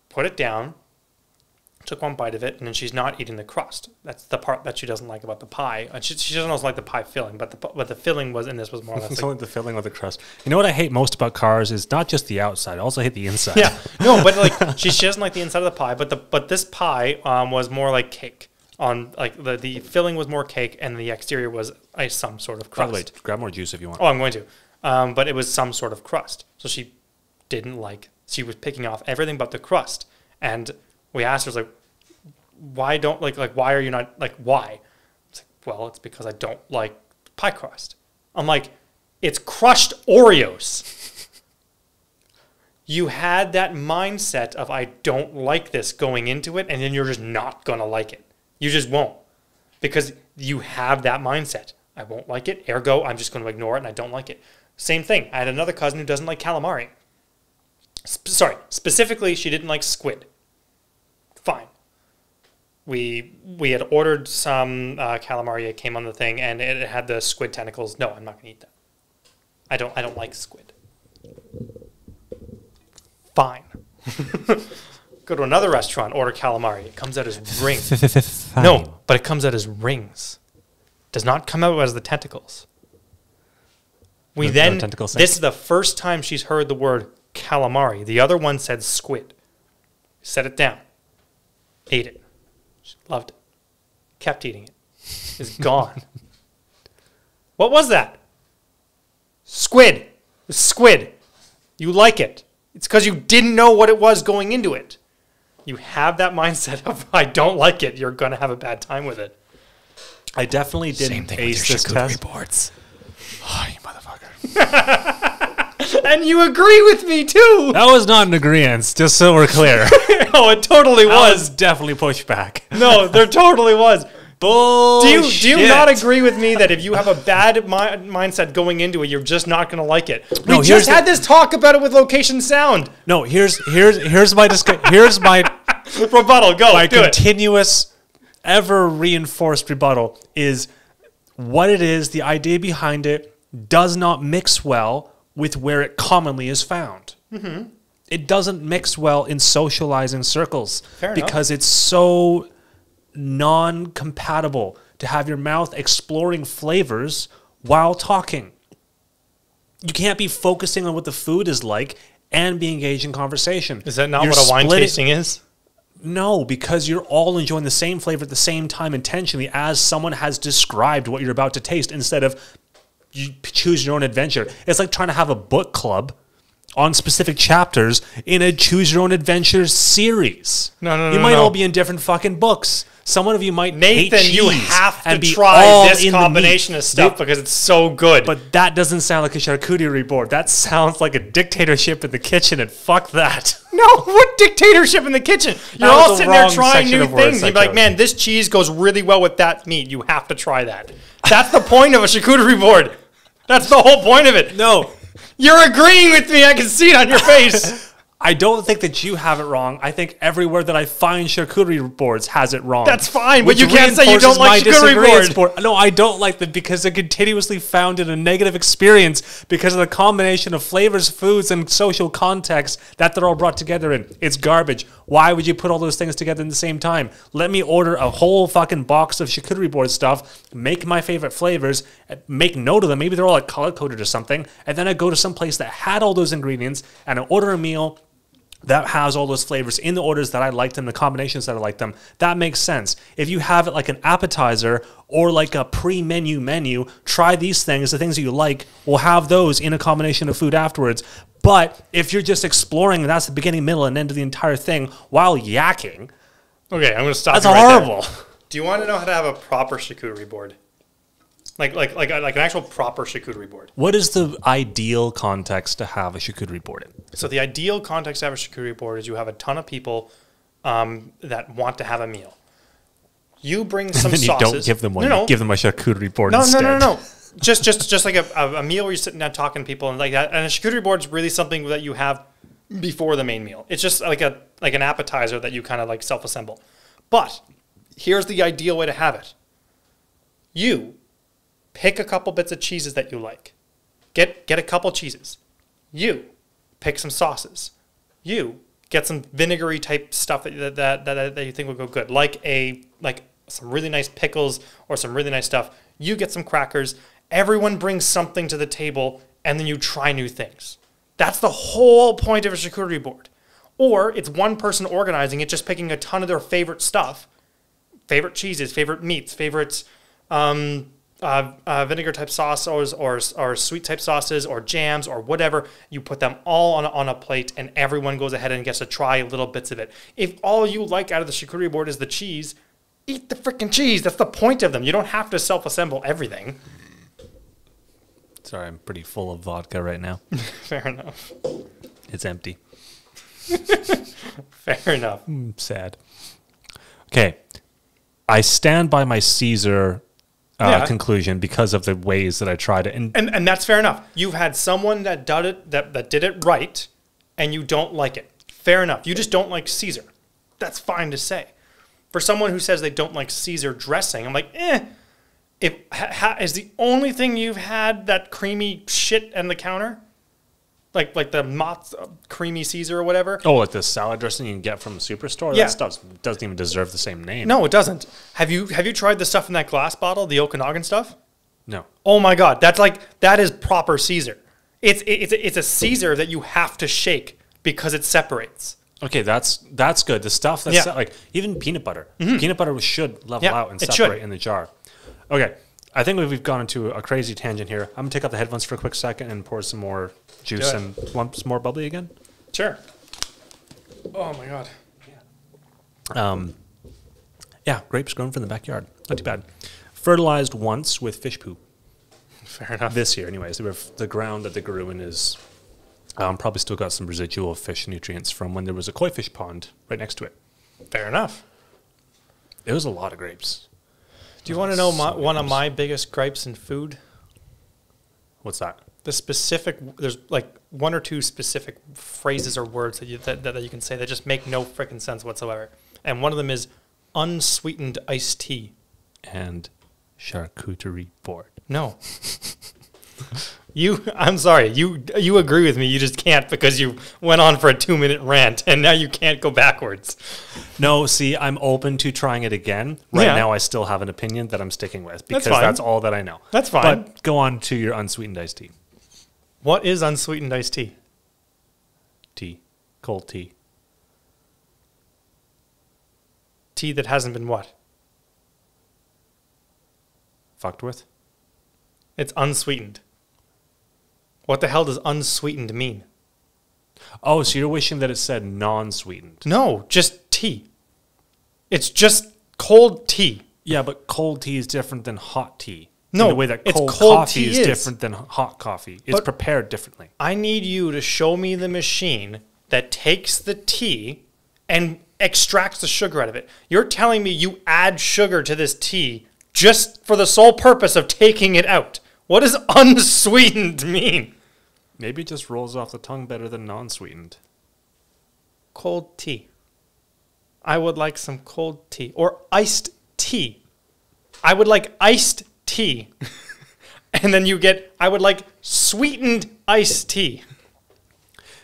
Put it down, took one bite of it, and then she's not eating the crust. That's the part that she doesn't like about the pie. And she doesn't also like the pie filling, but the filling was in this was more or less it's only the filling with the crust. You know what I hate most about cars is not just the outside. I also hate the inside. Yeah, no, but like she doesn't like the inside of the pie, but this pie was more like cake. On like the filling was more cake, and the exterior was some sort of crust. By the way, grab more juice if you want. Oh, I'm going to. But it was some sort of crust. So she didn't like. She was picking off everything but the crust. And we asked her, like, why don't why are you not why? It's like, well, it's because I don't like pie crust. I'm like, it's crushed Oreos. You had that mindset of I don't like this going into it, and then you're just not gonna like it. You just won't, because you have that mindset. I won't like it, ergo I'm just going to ignore it, and I don't like it. Same thing. I had another cousin who doesn't like calamari. Specifically, she didn't like squid. Fine. We had ordered some calamari. It came on the thing, and it had the squid tentacles. No, I'm not going to eat that. I don't like squid. Fine. Go to another restaurant, order calamari. It comes out as rings. No, but it comes out as rings. Does not come out as the tentacles. This is the first time she's heard the word calamari. The other one said squid. Set it down. Ate it. She loved it. Kept eating it. It's gone. What was that? Squid. It was squid. You like it. It's because you didn't know what it was going into it. You have that mindset of, I don't like it, you're going to have a bad time with it. I definitely didn't ace this test. Boards. Oh, you motherfucker. And you agree with me, too. That was not an agreement, just so we're clear. Oh, it totally was. That was definitely pushback. No, there totally was. Bullshit. Do you not agree with me that if you have a bad mindset going into it, you're just not going to like it? We just had this talk about it with location sound. No, here's my rebuttal. Go. My continuous, ever reinforced rebuttal is what it is. The idea behind it does not mix well with where it commonly is found. Mm-hmm. It doesn't mix well in socializing circles because it's so non-compatible to have your mouth exploring flavors while talking. You can't be focusing on what the food is like and be engaged in conversation. Is that not what a wine tasting is? No, because you're all enjoying the same flavor at the same time intentionally as someone has described what you're about to taste instead of you choose your own adventure. It's like trying to have a book club on specific chapters in a choose your own adventure series. No. You might all be in different fucking books. Some of you might Nathan, hate cheese you have to and be try this combination of stuff because it's so good. But that doesn't sound like a charcuterie board. That sounds like a dictatorship in the kitchen, and fuck that. No, what dictatorship in the kitchen? You're all sitting there trying new things. You'd be like, man, this cheese goes really well with that meat. You have to try that. That's the point of a charcuterie board. That's the whole point of it. No. You're agreeing with me. I can see it on your face. I don't think that you have it wrong. I think everywhere that I find charcuterie boards has it wrong. That's fine, but you can't say you don't like charcuterie board. No, I don't like them because they're continuously found in a negative experience because of the combination of flavors, foods, and social context that they're all brought together in. It's garbage. Why would you put all those things together in the same time? Let me order a whole fucking box of charcuterie board stuff, make my favorite flavors, make note of them. Maybe they're all like color-coded or something, and then I go to some place that had all those ingredients, and I order a meal that has all those flavors in the orders that I liked and the combinations that I liked them. That makes sense. If you have it like an appetizer or like a pre-menu menu, try these things. The things that you like, we'll have those in a combination of food afterwards. But if you're just exploring, and that's the beginning, middle, and end of the entire thing while yakking. Okay, I'm going to stop. That's horrible. Do you want to know how to have a proper charcuterie board? Like an actual proper charcuterie board. What is the ideal context to have a charcuterie board in? So the ideal context to have a charcuterie board is you have a ton of people that want to have a meal. You bring some sauces. You don't give them one. You give them a charcuterie board instead. No. Just like a meal where you're sitting down talking to people and like that. And a charcuterie board is really something that you have before the main meal. It's just like an appetizer that you kind of like self-assemble. But here's the ideal way to have it. You pick a couple bits of cheeses that you like. Get a couple cheeses. You pick some sauces. You get some vinegary type stuff that you think would go good, like some really nice pickles or some really nice stuff. You get some crackers. Everyone brings something to the table, and then you try new things. That's the whole point of a charcuterie board. Or it's one person organizing it, just picking a ton of their favorite stuff, favorite cheeses, favorite meats, favorites, vinegar type sauces or sweet type sauces or jams or whatever. You put them all on a plate, and everyone goes ahead and gets to try little bits of it. If all you like out of the charcuterie board is the cheese, eat the freaking cheese. That's the point of them. You don't have to self-assemble everything. Sorry, I'm pretty full of vodka right now. Fair enough. It's empty. Fair enough. Sad. Okay. I stand by my Caesar conclusion because of the ways that I tried it. And that's fair enough. You've had someone that did it right, and you don't like it. Fair enough. You just don't like Caesar. That's fine to say. For someone who says they don't like Caesar dressing, I'm like, is the only thing you've had that creamy shit on the counter? Like the Mott's creamy Caesar or whatever? Oh, like the salad dressing you can get from the superstore? Yeah. That stuff doesn't even deserve the same name. No, it doesn't. Have you tried the stuff in that glass bottle, the Okanagan stuff? No. Oh my God, that is proper Caesar. It's a Caesar that you have to shake because it separates. Okay, that's good. The stuff that's like even peanut butter. Mm-hmm. Peanut butter should level out and separate in the jar. Okay, I think we've gone into a crazy tangent here. I'm gonna take out the headphones for a quick second and pour some more juice and want some more bubbly again. Sure. Oh my God. Yeah, grapes grown from the backyard. Not too bad. Fertilized once with fish poo. Fair enough. This year, anyways. The ground that they grew in is probably still got some residual fish nutrients from when there was a koi fish pond right next to it. Fair enough. It was a lot of grapes. Do you want to know one of my biggest gripes in food? What's that? There's like one or two specific phrases or words that you can say that just make no freaking sense whatsoever. And one of them is unsweetened iced tea. And charcuterie board. No. I'm sorry. You agree with me. You just can't because you went on for a 2-minute rant and now you can't go backwards. No, see, I'm open to trying it again. Right now, I still have an opinion that I'm sticking with because that's all that I know. That's fine. But go on to your unsweetened iced tea. What is unsweetened iced tea? Tea. Cold tea. Tea that hasn't been what? Fucked with? It's unsweetened. What the hell does unsweetened mean? Oh, so you're wishing that it said non-sweetened. No, just tea. It's just cold tea. Yeah, but cold tea is different than hot tea. No, in the way that cold coffee is different than hot coffee. It's prepared differently. I need you to show me the machine that takes the tea and extracts the sugar out of it. You're telling me you add sugar to this tea just for the sole purpose of taking it out. What does unsweetened mean? Maybe it just rolls off the tongue better than non-sweetened. Cold tea. I would like some cold tea. Or iced tea. I would like iced tea. And then I would like sweetened iced tea.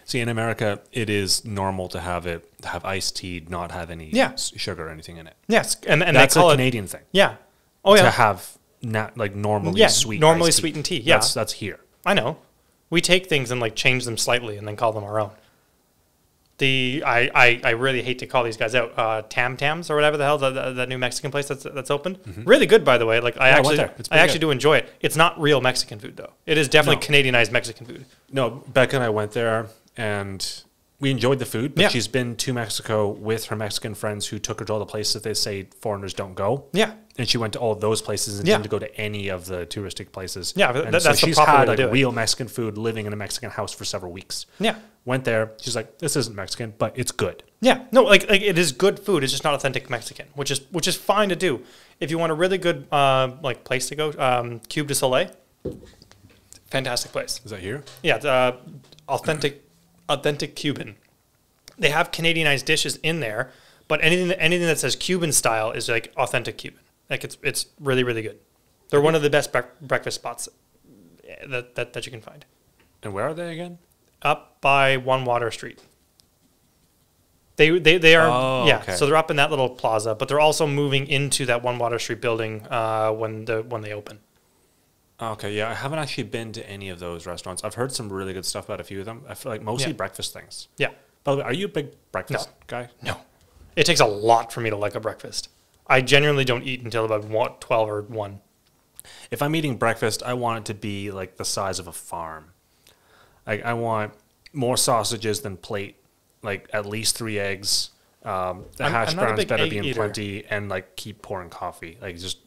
See, in America, it is normal to have iced tea, not have any sugar or anything in it. Yes, and that's a Canadian thing. Yeah. Oh yeah. To have normally sweetened tea. Yeah, that's here. I know. We take things and change them slightly and then call them our own. I really hate to call these guys out. Tam Tams or whatever the hell that new Mexican place that's opened. Mm-hmm. Really good, by the way. I actually do enjoy it. It's not real Mexican food though. It is definitely Canadianized Mexican food. No, Becca and I went there and we enjoyed the food. But she's been to Mexico with her Mexican friends who took her to all the places they say foreigners don't go. Yeah. And she went to all of those places and didn't go to any of the touristic places. Yeah, that's so she's had real Mexican food living in a Mexican house for several weeks. Yeah. Went there. She's like, this isn't Mexican, but it's good. Yeah. No, it is good food. It's just not authentic Mexican, which is fine to do. If you want a really good place to go, Cube de Soleil. Fantastic place. Is that here? Yeah, it's authentic Cuban. They have Canadianized dishes in there, but anything that says Cuban style is authentic Cuban. It's really, really good. They're one of the best breakfast spots that you can find. And where are they again? Up by One Water Street. They are okay. So they're up in that little plaza, but they're also moving into that One Water Street building when they open. Okay, yeah, I haven't actually been to any of those restaurants. I've heard some really good stuff about a few of them. I feel like mostly breakfast things. Yeah. By the way, are you a big breakfast guy? No. It takes a lot for me to like a breakfast. I genuinely don't eat until about 12 or 1. If I'm eating breakfast, I want it to be like the size of a farm. Like I want more sausages than plate, like at least 3 eggs. The hash browns better be in plenty, and like keep pouring coffee. Like just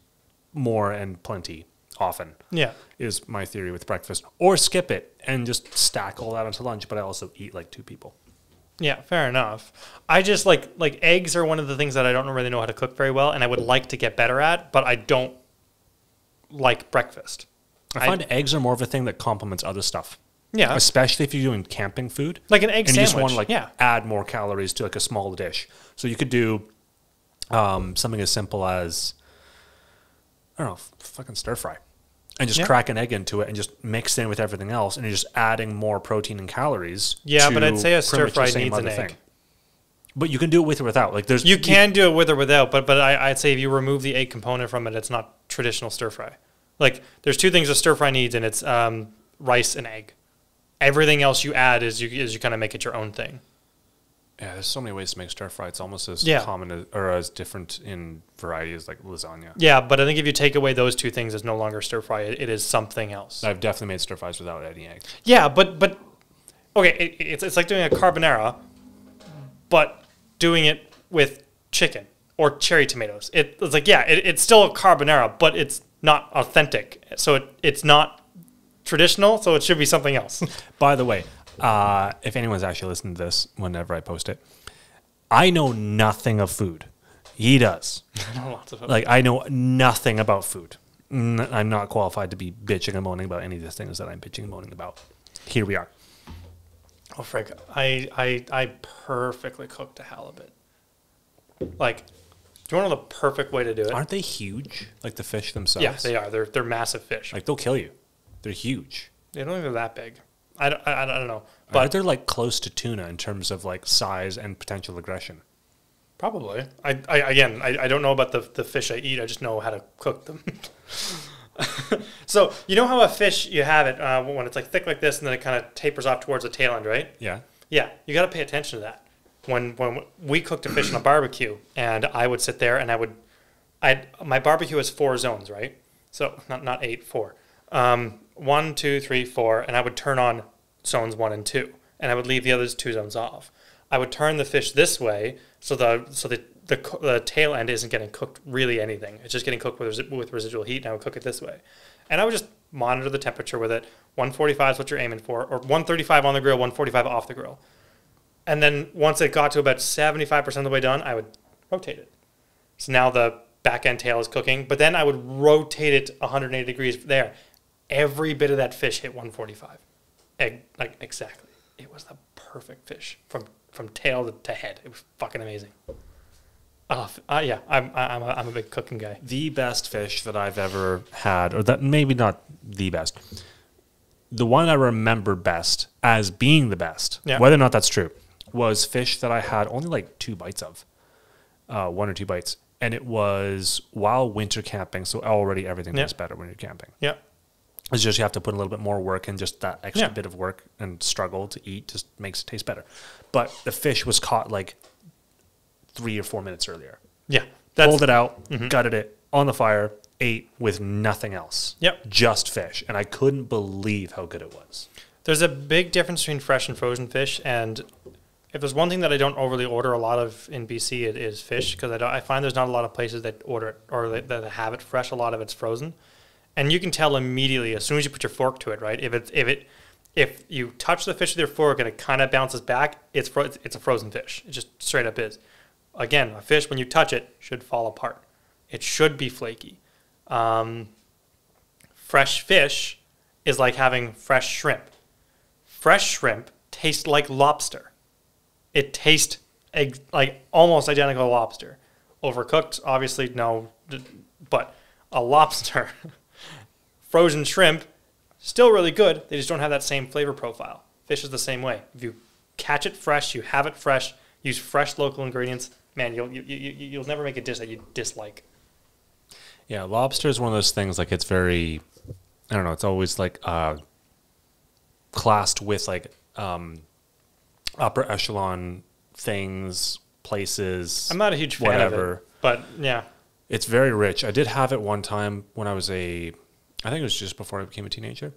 more and plenty often. Yeah, is my theory with breakfast. Or skip it and just stack all that onto lunch. But I also eat like 2 people. Yeah, fair enough. I just like eggs are one of the things that I don't really know how to cook very well, and I would like to get better at, but I don't like breakfast. I find eggs are more of a thing that complements other stuff. Yeah. Especially if you're doing camping food. Like an egg sandwich. And you just want to like add more calories to like a small dish. So you could do something as simple as, I don't know, fucking stir fry. And just crack an egg into it and just mix it in with everything else. And you're just adding more protein and calories. Yeah, but I'd say a stir fry needs an egg. But you can do it with or without. Like you can do it with or without, but I'd say if you remove the egg component from it, it's not traditional stir fry. Like there's 2 things a stir fry needs, and it's rice and egg. Everything else you add is you kind of make it your own thing. Yeah, there's so many ways to make stir fry. It's almost as common as, or as different in variety as like lasagna. Yeah, but I think if you take away those 2 things, it's no longer stir fry. It is something else. I've definitely made stir fries without any egg. Yeah, but okay, it's like doing a carbonara, but doing it with chicken or cherry tomatoes. It's like it's still a carbonara, but it's not authentic. So it's not traditional. So it should be something else. By the way. If anyone's actually listening to this, whenever I post it, I know nothing of food. He does. I know lots of food. Like I know nothing about food. I'm not qualified to be bitching and moaning about any of the things that I'm bitching and moaning about. Here we are. Oh, frick! I perfectly cooked a halibut. Like, do you want to know the perfect way to do it? Aren't they huge? Like the fish themselves? Yeah, they are. They're massive fish. Like they'll kill you. They're huge. They don't think they're that big. I don't know. But they're like close to tuna in terms of like size and potential aggression. Probably. I don't know about the fish I eat. I just know how to cook them. So you know how a fish, you have it when it's like thick like this and then it kind of tapers off towards the tail end, right? Yeah. Yeah. You got to pay attention to that. When we cooked a fish on a barbecue, and I would sit there and my barbecue has 4 zones, right? So not 8, 4. 1, 2, 3, 4, and I would turn on zones 1 and 2, and I would leave the other 2 zones off. I would turn the fish this way, so the tail end isn't getting cooked really anything. It's just getting cooked with residual heat, and I would cook it this way. And I would just monitor the temperature with it. 145 is what you're aiming for, or 135 on the grill, 145 off the grill. And then once it got to about 75% of the way done, I would rotate it. So now the back end tail is cooking, but then I would rotate it 180 degrees there. Every bit of that fish hit 145. Like exactly. It was the perfect fish from tail to head. It was fucking amazing. Yeah, I'm a big cooking guy. The best fish that I've ever had, or that maybe not the best, the one I remember best as being the best, whether or not that's true, was fish that I had only like 2 bites of, 1 or 2 bites, and it was while winter camping. So already everything tastes better when you're camping. Yeah. It's just you have to put a little bit more work, and just that extra bit of work and struggle to eat just makes it taste better. But the fish was caught like 3 or 4 minutes earlier. Yeah. Pulled it out, gutted it on the fire, ate with nothing else. Yep. Just fish. And I couldn't believe how good it was. There's a big difference between fresh and frozen fish. And if there's one thing that I don't overly order a lot of in BC, it is fish. Because I find there's not a lot of places that order it or that have it fresh. A lot of it's frozen. And you can tell immediately as soon as you put your fork to it, right? If you touch the fish with your fork and it kind of bounces back, it's a frozen fish. It just straight up is. Again, a fish, when you touch it, should fall apart. It should be flaky. Fresh fish is like having fresh shrimp. Fresh shrimp tastes like lobster. It tastes like almost identical to lobster. Overcooked, obviously, no. But a lobster... Frozen shrimp, still really good. They just don't have that same flavor profile. Fish is the same way. If you catch it fresh, you have it fresh, use fresh local ingredients, man, you'll never make a dish that you dislike. Yeah, lobster is one of those things, like it's very, I don't know, it's always like classed with like upper echelon things, places. I'm not a huge fan of it, but yeah. It's very rich. I did have it one time when I was I think it was just before I became a teenager.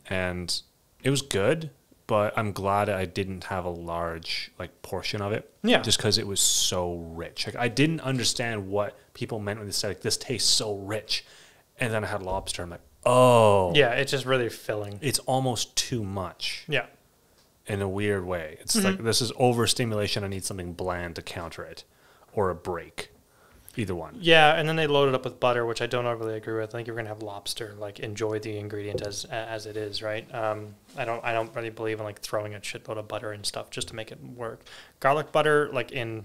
And it was good, but I'm glad I didn't have a large like portion of it. Yeah. Just because it was so rich. Like I didn't understand what people meant when they said like, this tastes so rich. And then I had lobster. I'm like, oh. Yeah, it's just really filling. It's almost too much. Yeah. In a weird way. It's like this is overstimulation. I need something bland to counter it. Or a break. Either one. Yeah, and then they load it up with butter, which I don't overly agree with. I think you're gonna have lobster. Like enjoy the ingredient as it is, right? I don't really believe in like throwing a shitload of butter and stuff just to make it work. Garlic butter, like in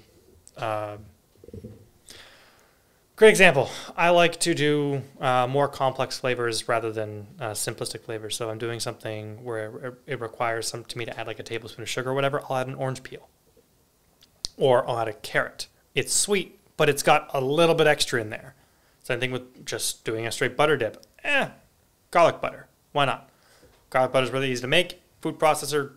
great example. I like to do more complex flavors rather than simplistic flavors. So I'm doing something where it requires to me to add like a tablespoon of sugar or whatever. I'll add an orange peel, or I'll add a carrot. It's sweet, but it's got a little bit extra in there. Same thing with just doing a straight butter dip. Garlic butter. Why not? Garlic butter is really easy to make. Food processor,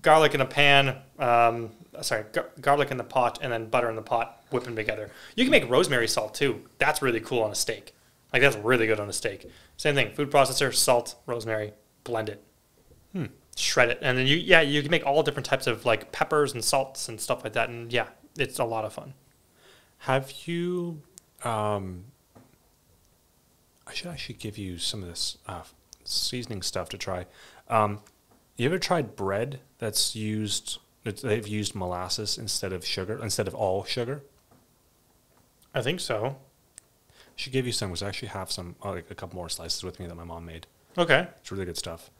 garlic in a pan, garlic in the pot, and then butter in the pot, whip them together. You can make rosemary salt too. That's really cool on a steak. Like that's really good on a steak. Same thing, food processor, salt, rosemary, blend it. Shred it. And then you can make all different types of like peppers and salts and stuff like that. And yeah, it's a lot of fun. Have you, I should actually give you some of this seasoning stuff to try. You ever tried bread they've used molasses instead of sugar, instead of all sugar? I think so. I should give you some, because I actually have some, like a couple more slices with me that my mom made. Okay. It's really good stuff.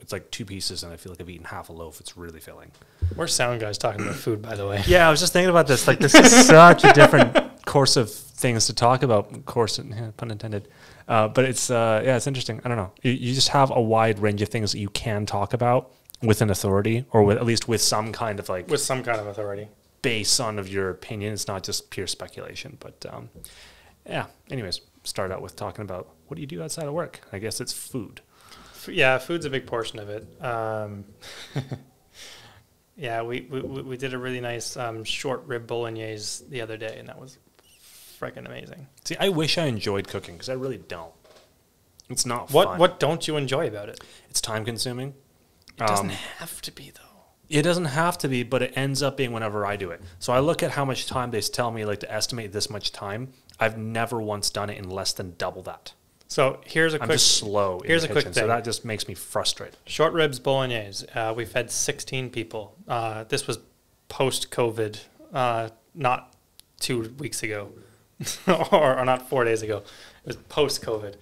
It's like 2 pieces, and I feel like I've eaten half a loaf. It's really filling. We're sound guys talking about food, by the way. Yeah, I was just thinking about this. Like, this is such a different course of things to talk about. Course, pun intended. But it's it's interesting. I don't know. You just have a wide range of things that you can talk about with an authority, or at least with some kind of like with some kind of authority base on of your opinion. It's not just pure speculation. But yeah. Anyways, start out with talking about what do you do outside of work? I guess it's food. Yeah, food's a big portion of it. Yeah, we did a really nice short rib bolognese the other day, and that was freaking amazing. See, I wish I enjoyed cooking, because I really don't. It's not fun. What don't you enjoy about it? It's time consuming. It doesn't have to be, though. It doesn't have to be, but it ends up being whenever I do it. So I look at how much time they tell me like to estimate this much time. I've never once done it in less than double that. So I'm just slow. Here's a quick thing. So that just makes me frustrated. Short ribs bolognese. We fed 16 people. This was post-COVID, not 2 weeks ago, or not 4 days ago. It was post-COVID,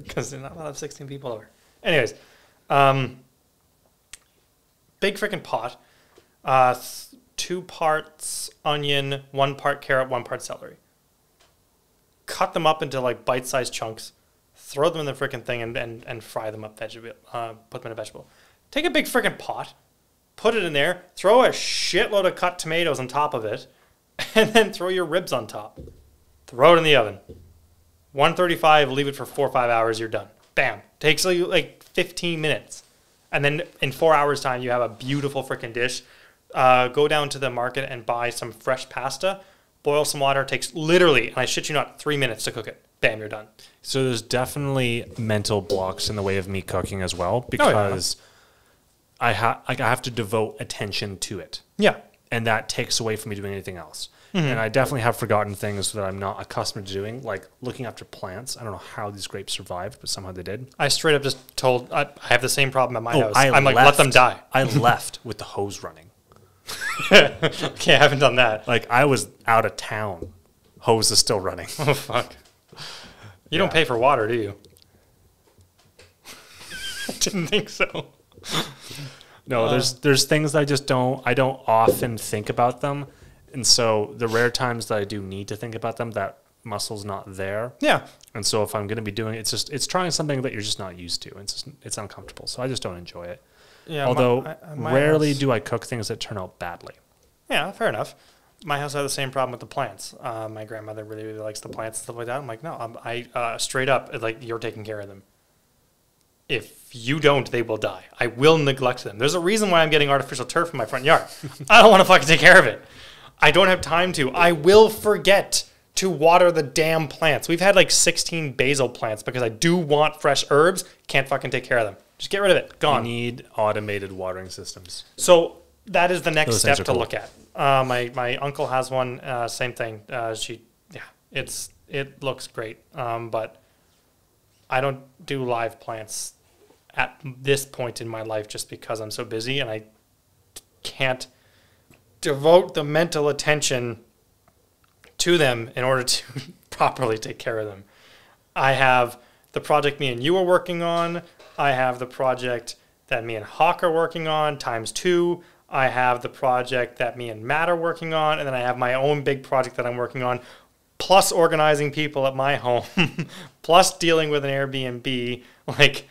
because there's not a lot of 16 people over. Anyways, big freaking pot. 2 parts onion, 1 part carrot, 1 part celery. Cut them up into like bite-sized chunks, throw them in the freaking thing, and fry them up. Put them in a vegetable. Take a big freaking pot, put it in there, throw a shitload of cut tomatoes on top of it, and then throw your ribs on top. Throw it in the oven. 135, leave it for 4 or 5 hours, you're done. Bam. Takes like 15 minutes. And then in 4 hours' time, you have a beautiful freaking dish. Go down to the market and buy some fresh pasta. Boil some water. It takes literally, and I shit you not, 3 minutes to cook it. Bam, you're done. So there's definitely mental blocks in the way of me cooking as well, because I have to devote attention to it. Yeah. And that takes away from me doing anything else. Mm-hmm. And I definitely have forgotten things that I'm not accustomed to doing, like looking after plants. I don't know how these grapes survived, but somew they did. I straight up just told, I have the same problem at my house. I'm like, let them die. I left with the hose running. Okay, I haven't done that. Like, I was out of town. Hose is still running. Oh, fuck. You don't pay for water, do you? I didn't think so. No, there's things I don't often think about them. And so the rare times that I do need to think about them, that muscle's not there. Yeah. And so if I'm going to be doing it, it's trying something that you're just not used to. It's uncomfortable. So I just don't enjoy it. Yeah. Although rarely do I cook things that turn out badly. Yeah, fair enough. My house had the same problem with the plants. My grandmother really, really likes the plants and stuff like that. I'm like, no, I straight up, like, you're taking care of them. If you don't, they will die. I will neglect them. There's a reason why I'm getting artificial turf in my front yard. I don't want to fucking take care of it. I don't have time to. I will forget to water the damn plants. We've had like 16 basil plants because I do want fresh herbs. Can't fucking take care of them. Just get rid of it. Gone. You need automated watering systems. So that is the next Those step things are to cool. look at. My uncle has one. Same thing. It looks great. But I don't do live plants at this point in my life just because I'm so busy and I can't devote the mental attention to them in order to properly take care of them. I have the project me and you are working on. I have the project that me and Hawk are working on ×2. I have the project that me and Matt are working on. And then I have my own big project that I'm working on, plus organizing people at my home, plus dealing with an Airbnb. Like,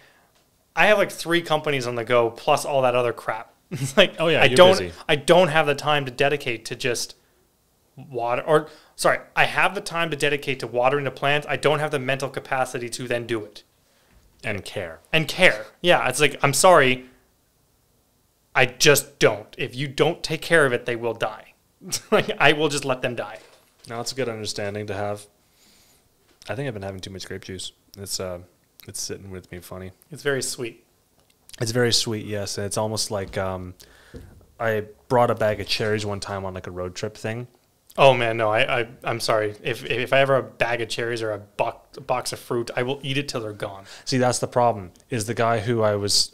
I have like 3 companies on the go, plus all that other crap. It's like, oh yeah, I don't have the time to dedicate to just water, or sorry, I have the time to dedicate to watering the plants. I don't have the mental capacity to then do it. And care. Yeah, it's like, I'm sorry, I just don't. If you don't take care of it, they will die. Like, I will just let them die. No, it's a good understanding to have. I think I've been having too much grape juice. It's sitting with me funny. It's very sweet. It's very sweet, yes. And it's almost like I brought a bag of cherries one time on like a road trip thing. Oh man, no, I'm sorry. If I ever have a bag of cherries or a box of fruit, I will eat it till they're gone. See, that's the problem. Is the guy who I was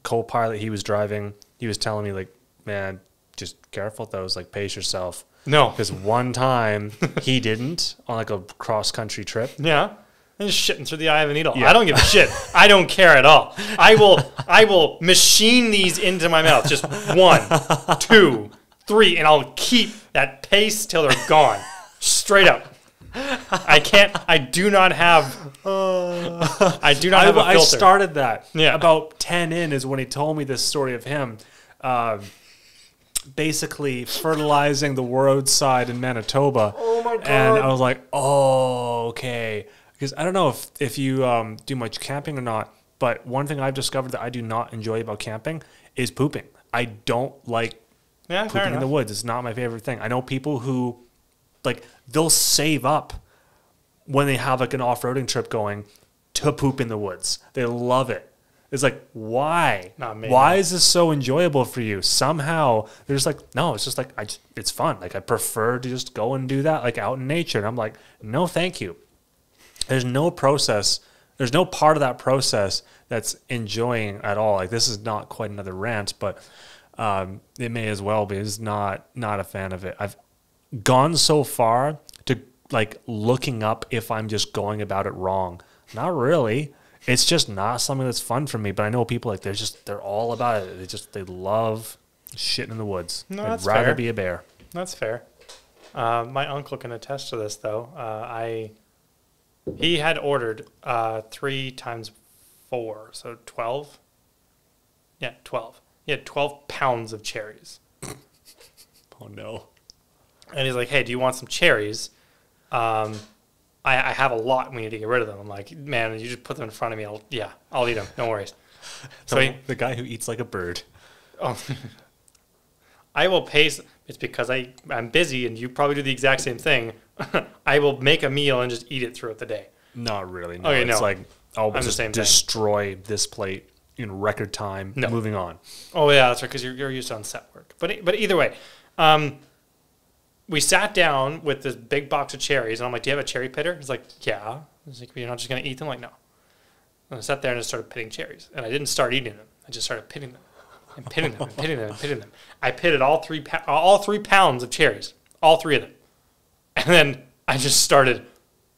co-pilot, he was driving, he was telling me like, man, just careful with those, like pace yourself. No. Because one time he didn't on like a cross-country trip. Yeah. And just shitting through the eye of a needle. Yeah. I don't give a shit. I don't care at all. I will machine these into my mouth. Just 1, 2, 3, and I'll keep that pace till they're gone. Straight up. I do not have a filter. I started that. Yeah. About 10 in is when he told me this story of him basically fertilizing the roadside in Manitoba. Oh my God. And I was like, oh, okay. Because I don't know if you do much camping or not, but one thing I've discovered that I do not enjoy about camping is pooping. I don't like pooping in the woods. It's not my favorite thing. I know people who, like, they'll save up when they have, like, an off-roading trip going to poop in the woods. They love it. It's like, why? Not me. Why is this so enjoyable for you? Somehow, they're just like, no, it's just like, it's fun. Like, I prefer to just go and do that, like, out in nature. And I'm like, no, thank you. There's no process. There's no part of that process that's enjoying at all. Like, this is not quite another rant, but it may as well be. It's not a fan of it. I've gone so far to, like, looking up if I'm just going about it wrong. Not really. It's just not something that's fun for me. But I know people, like, they're all about it. They love shitting in the woods. No, I'd that's rather fair. be a bear. That's fair. My uncle can attest to this, though. He had ordered 3 times 4, so 12. Yeah, 12. He had 12 pounds of cherries. Oh, no. And he's like, hey, do you want some cherries? I have a lot. We need to get rid of them. I'm like, man, you just put them in front of me. I'll eat them. No worries. So the guy who eats like a bird. Oh, I will pay. It's because I'm busy, and you probably do the exact same thing. I will make a meal and just eat it throughout the day. Not really. No. Okay, It's no. like, I'll I'm just the same destroy this plate in record time. No. Moving on. Oh yeah, that's right. Because you're used to on set work. But either way, we sat down with this big box of cherries, and I'm like, "Do you have a cherry pitter?" He's like, "Yeah." He's like, "You're not just gonna eat them?" I'm like, no. And I sat there and just started pitting cherries, and I didn't start eating them. I just started pitting them, and pitting them, and pitting them, and pitting them. I pitted all 3 pounds of cherries, all 3 of them, and then I just started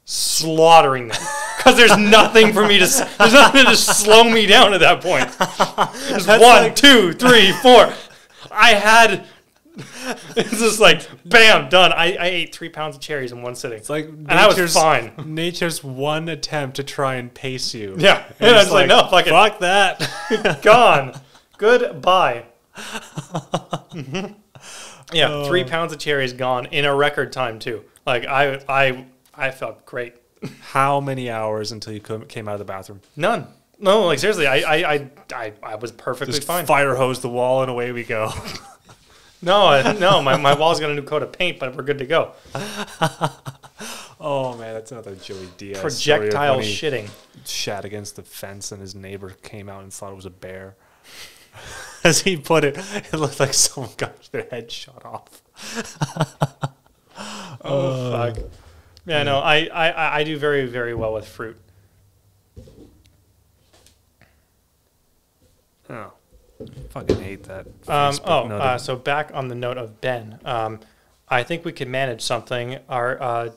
slaughtering them. Because there's nothing for me there's nothing to slow me down at that point. There's 1, 2, 3, 4. I had, it's just like, bam, done. I ate 3 pounds of cherries in one sitting. It's like and I was fine. Nature's one attempt to try and pace you. Yeah. And I was like, no, fuck it. Fuck that. Gone. Goodbye. Yeah, 3 pounds of cherries gone in a record time, too. Like, I felt great. How many hours until you came out of the bathroom? None. No, like seriously, I was perfectly Just fine. fire hose the wall and away we go. No, my wall's got a new coat of paint, but we're good to go. Oh man, that's another Joey Diaz projectile shitting. Shat against the fence, and his neighbor came out and thought it was a bear. As he put it, it looked like someone got their head shot off. Oh fuck! Yeah, no, I do very, very well with fruit. Oh, fucking hate that. So back on the note of Ben, I think we can manage something. Are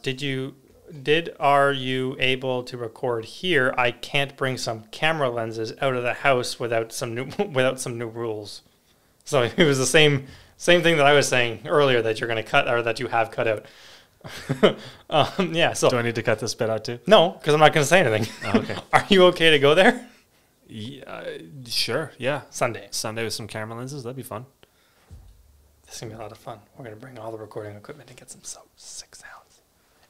you able to record here? I can't bring some camera lenses out of the house without some new rules. So it was the same thing that I was saying earlier that you're going to cut or that you have cut out. Yeah. So do I need to cut this bit out too? No, because I'm not going to say anything. Oh, okay. Are you okay to go there? Yeah, sure. Yeah. Sunday with some camera lenses. That'd be fun. This is going to be a lot of fun. We're going to bring all the recording equipment and get some sick sounds.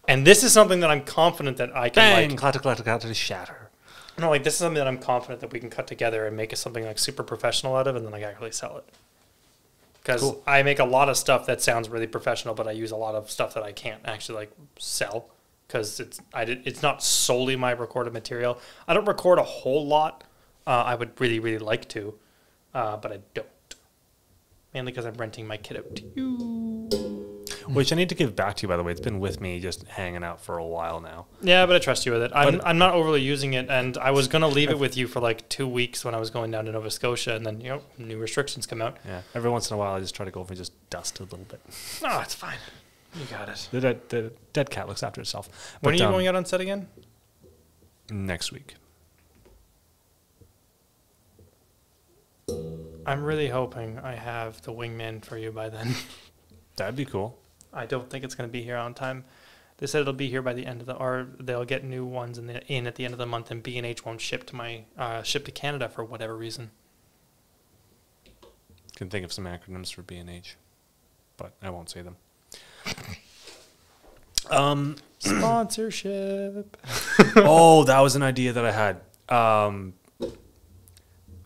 And this is something that I'm confident that I can bang, clatter, shatter. No, like this is something that I'm confident that we can cut together and make something like super professional out of, and then like actually sell it. Because cool. I make a lot of stuff that sounds really professional, but I use a lot of stuff that I can't actually like sell because it's not solely my recorded material. I don't record a whole lot. I would really, really like to, but I don't. Mainly because I'm renting my kid out to you. Which I need to give back to you, by the way. It's been with me just hanging out for a while now. Yeah, but I trust you with it. I'm not overly using it, and I was going to leave it with you for like 2 weeks when I was going down to Nova Scotia, and then, new restrictions come out. Yeah, every once in a while I just try to go over and just dust a little bit. No, it's fine. You got it. The dead cat looks after itself. When are you going out on set again? Next week. I'm really hoping I have the wingman for you by then. That'd be cool. I don't think it's going to be here on time. They said it'll be here by the end of or they'll get new ones in at the end of the month, and B&H won't ship to Canada for whatever reason. Can think of some acronyms for B&H, but I won't say them. Sponsorship. Oh, that was an idea that I had.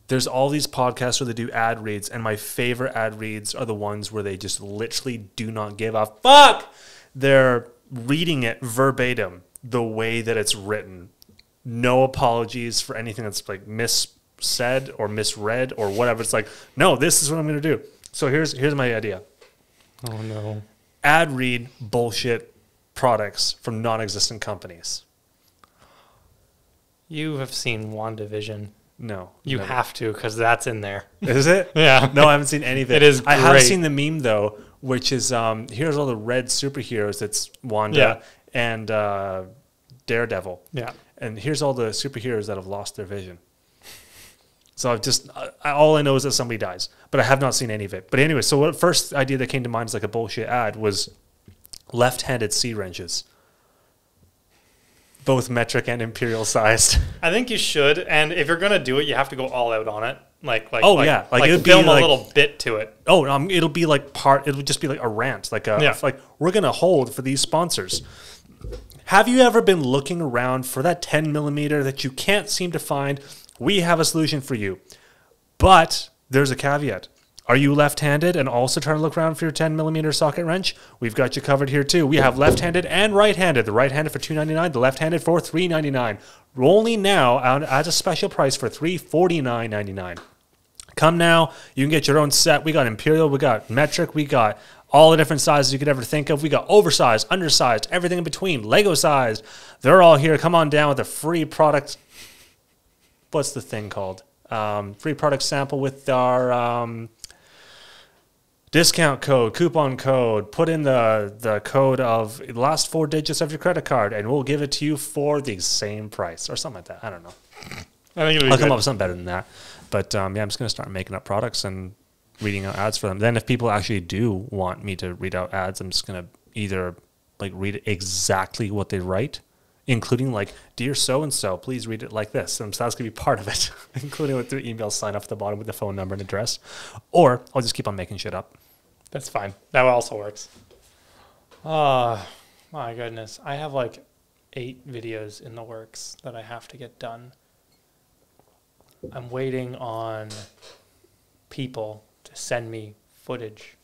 There's all these podcasts where they do ad reads, and my favorite ad reads are the ones where they just literally do not give a fuck. They're reading it verbatim the way that it's written. No apologies for anything that's like missaid or misread or whatever. It's like, no, this is what I'm going to do. So here's my idea. Oh, no. Ad read bullshit products from non-existent companies. You have seen WandaVision. No. You have to, because that's in there. Is it? Yeah. No, I haven't seen any of it. It is great. I have seen the meme, though, which is, here's all the red superheroes. It's Wanda and Daredevil. Yeah. And here's all the superheroes that have lost their vision. So I've just, all I know is that somebody dies, but I have not seen any of it. But anyway, so what first idea that came to mind is like a bullshit ad was left-handed sea wrenches. Both metric and imperial sized. I think you should, and if you're gonna do it, you have to go all out on it. Like it'll film a little bit to it. Oh, it'll be like it'll just be like a rant, like we're gonna hold for these sponsors. Have you ever been looking around for that 10 millimeter that you can't seem to find? We have a solution for you, but there's a caveat. Are you left-handed and also trying to look around for your 10 millimeter socket wrench? We've got you covered here too. We have left-handed and right-handed. The right-handed for $2.99, the left-handed for $3.99. Only now at a special price for $349.99. Come now, you can get your own set. We got imperial, we got metric, we got all the different sizes you could ever think of. We got oversized, undersized, everything in between, Lego sized. They're all here. Come on down with a free product. What's the thing called? Free product sample with our discount code, coupon code. Put in the code of the last 4 digits of your credit card, and we'll give it to you for the same price or something like that. I don't know. I'll come up with something better than that. But I'm just going to start making up products and reading out ads for them. Then if people actually do want me to read out ads, I'm just going to either like read exactly what they write, including like, dear so-and-so, please read it like this. And so that's going to be part of it, including with the email sign off at the bottom with the phone number and address. Or I'll just keep on making shit up. That's fine. That also works. Oh, my goodness. I have like 8 videos in the works that I have to get done. I'm waiting on people to send me footage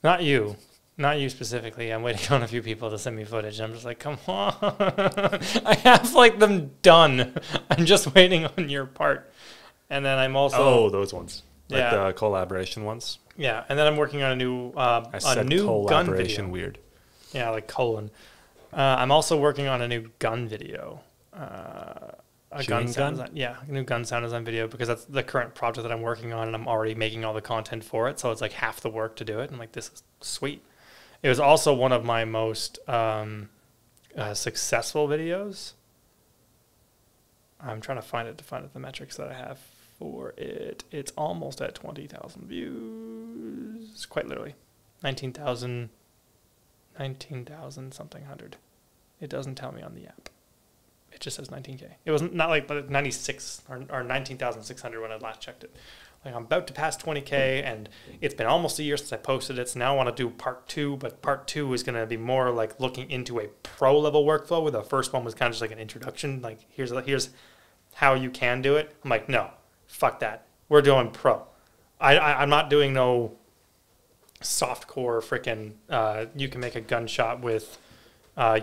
Not you. Not you specifically. I'm waiting on a few people to send me footage. I'm just like, come on. I have like them done. I'm just waiting on your part. And then I'm also... Oh, those ones. Like the collaboration ones? Yeah. And then I'm working on a new gun video. Weird. Yeah, like colon. I'm also working on a new gun video. A gun sound design. Yeah, a new gun sound design video because that's the current project that I'm working on and I'm already making all the content for it. So it's like half the work to do it. I'm like, this is sweet. It was also one of my most successful videos. I'm trying to find the metrics that I have for it. It's almost at 20,000 views. Quite literally. 19,000 something hundred. It doesn't tell me on the app. It just says 19K. It was not like 96 or 19,600 when I last checked it. Like I'm about to pass 20K, and it's been almost a year since I posted it. So now I want to do part 2, but part 2 is going to be more like looking into a pro level workflow. Where the first one was kind of just like an introduction. Like here's how you can do it. I'm like, no, fuck that. We're doing pro. I'm not doing no softcore freaking. You can make a gunshot with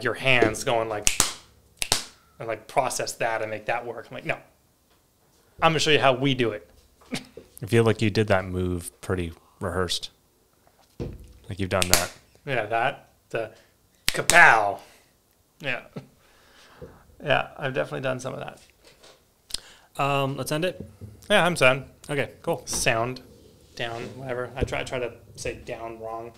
your hands going like, and like process that and make that work. I'm like, no. I'm gonna show you how we do it. I feel like you did that move pretty rehearsed. Like you've done that. Yeah, the kapow. Yeah. Yeah, I've definitely done some of that. Let's end it. Yeah, I'm sound. Okay, cool. Sound, down, whatever. I try to say down wrong.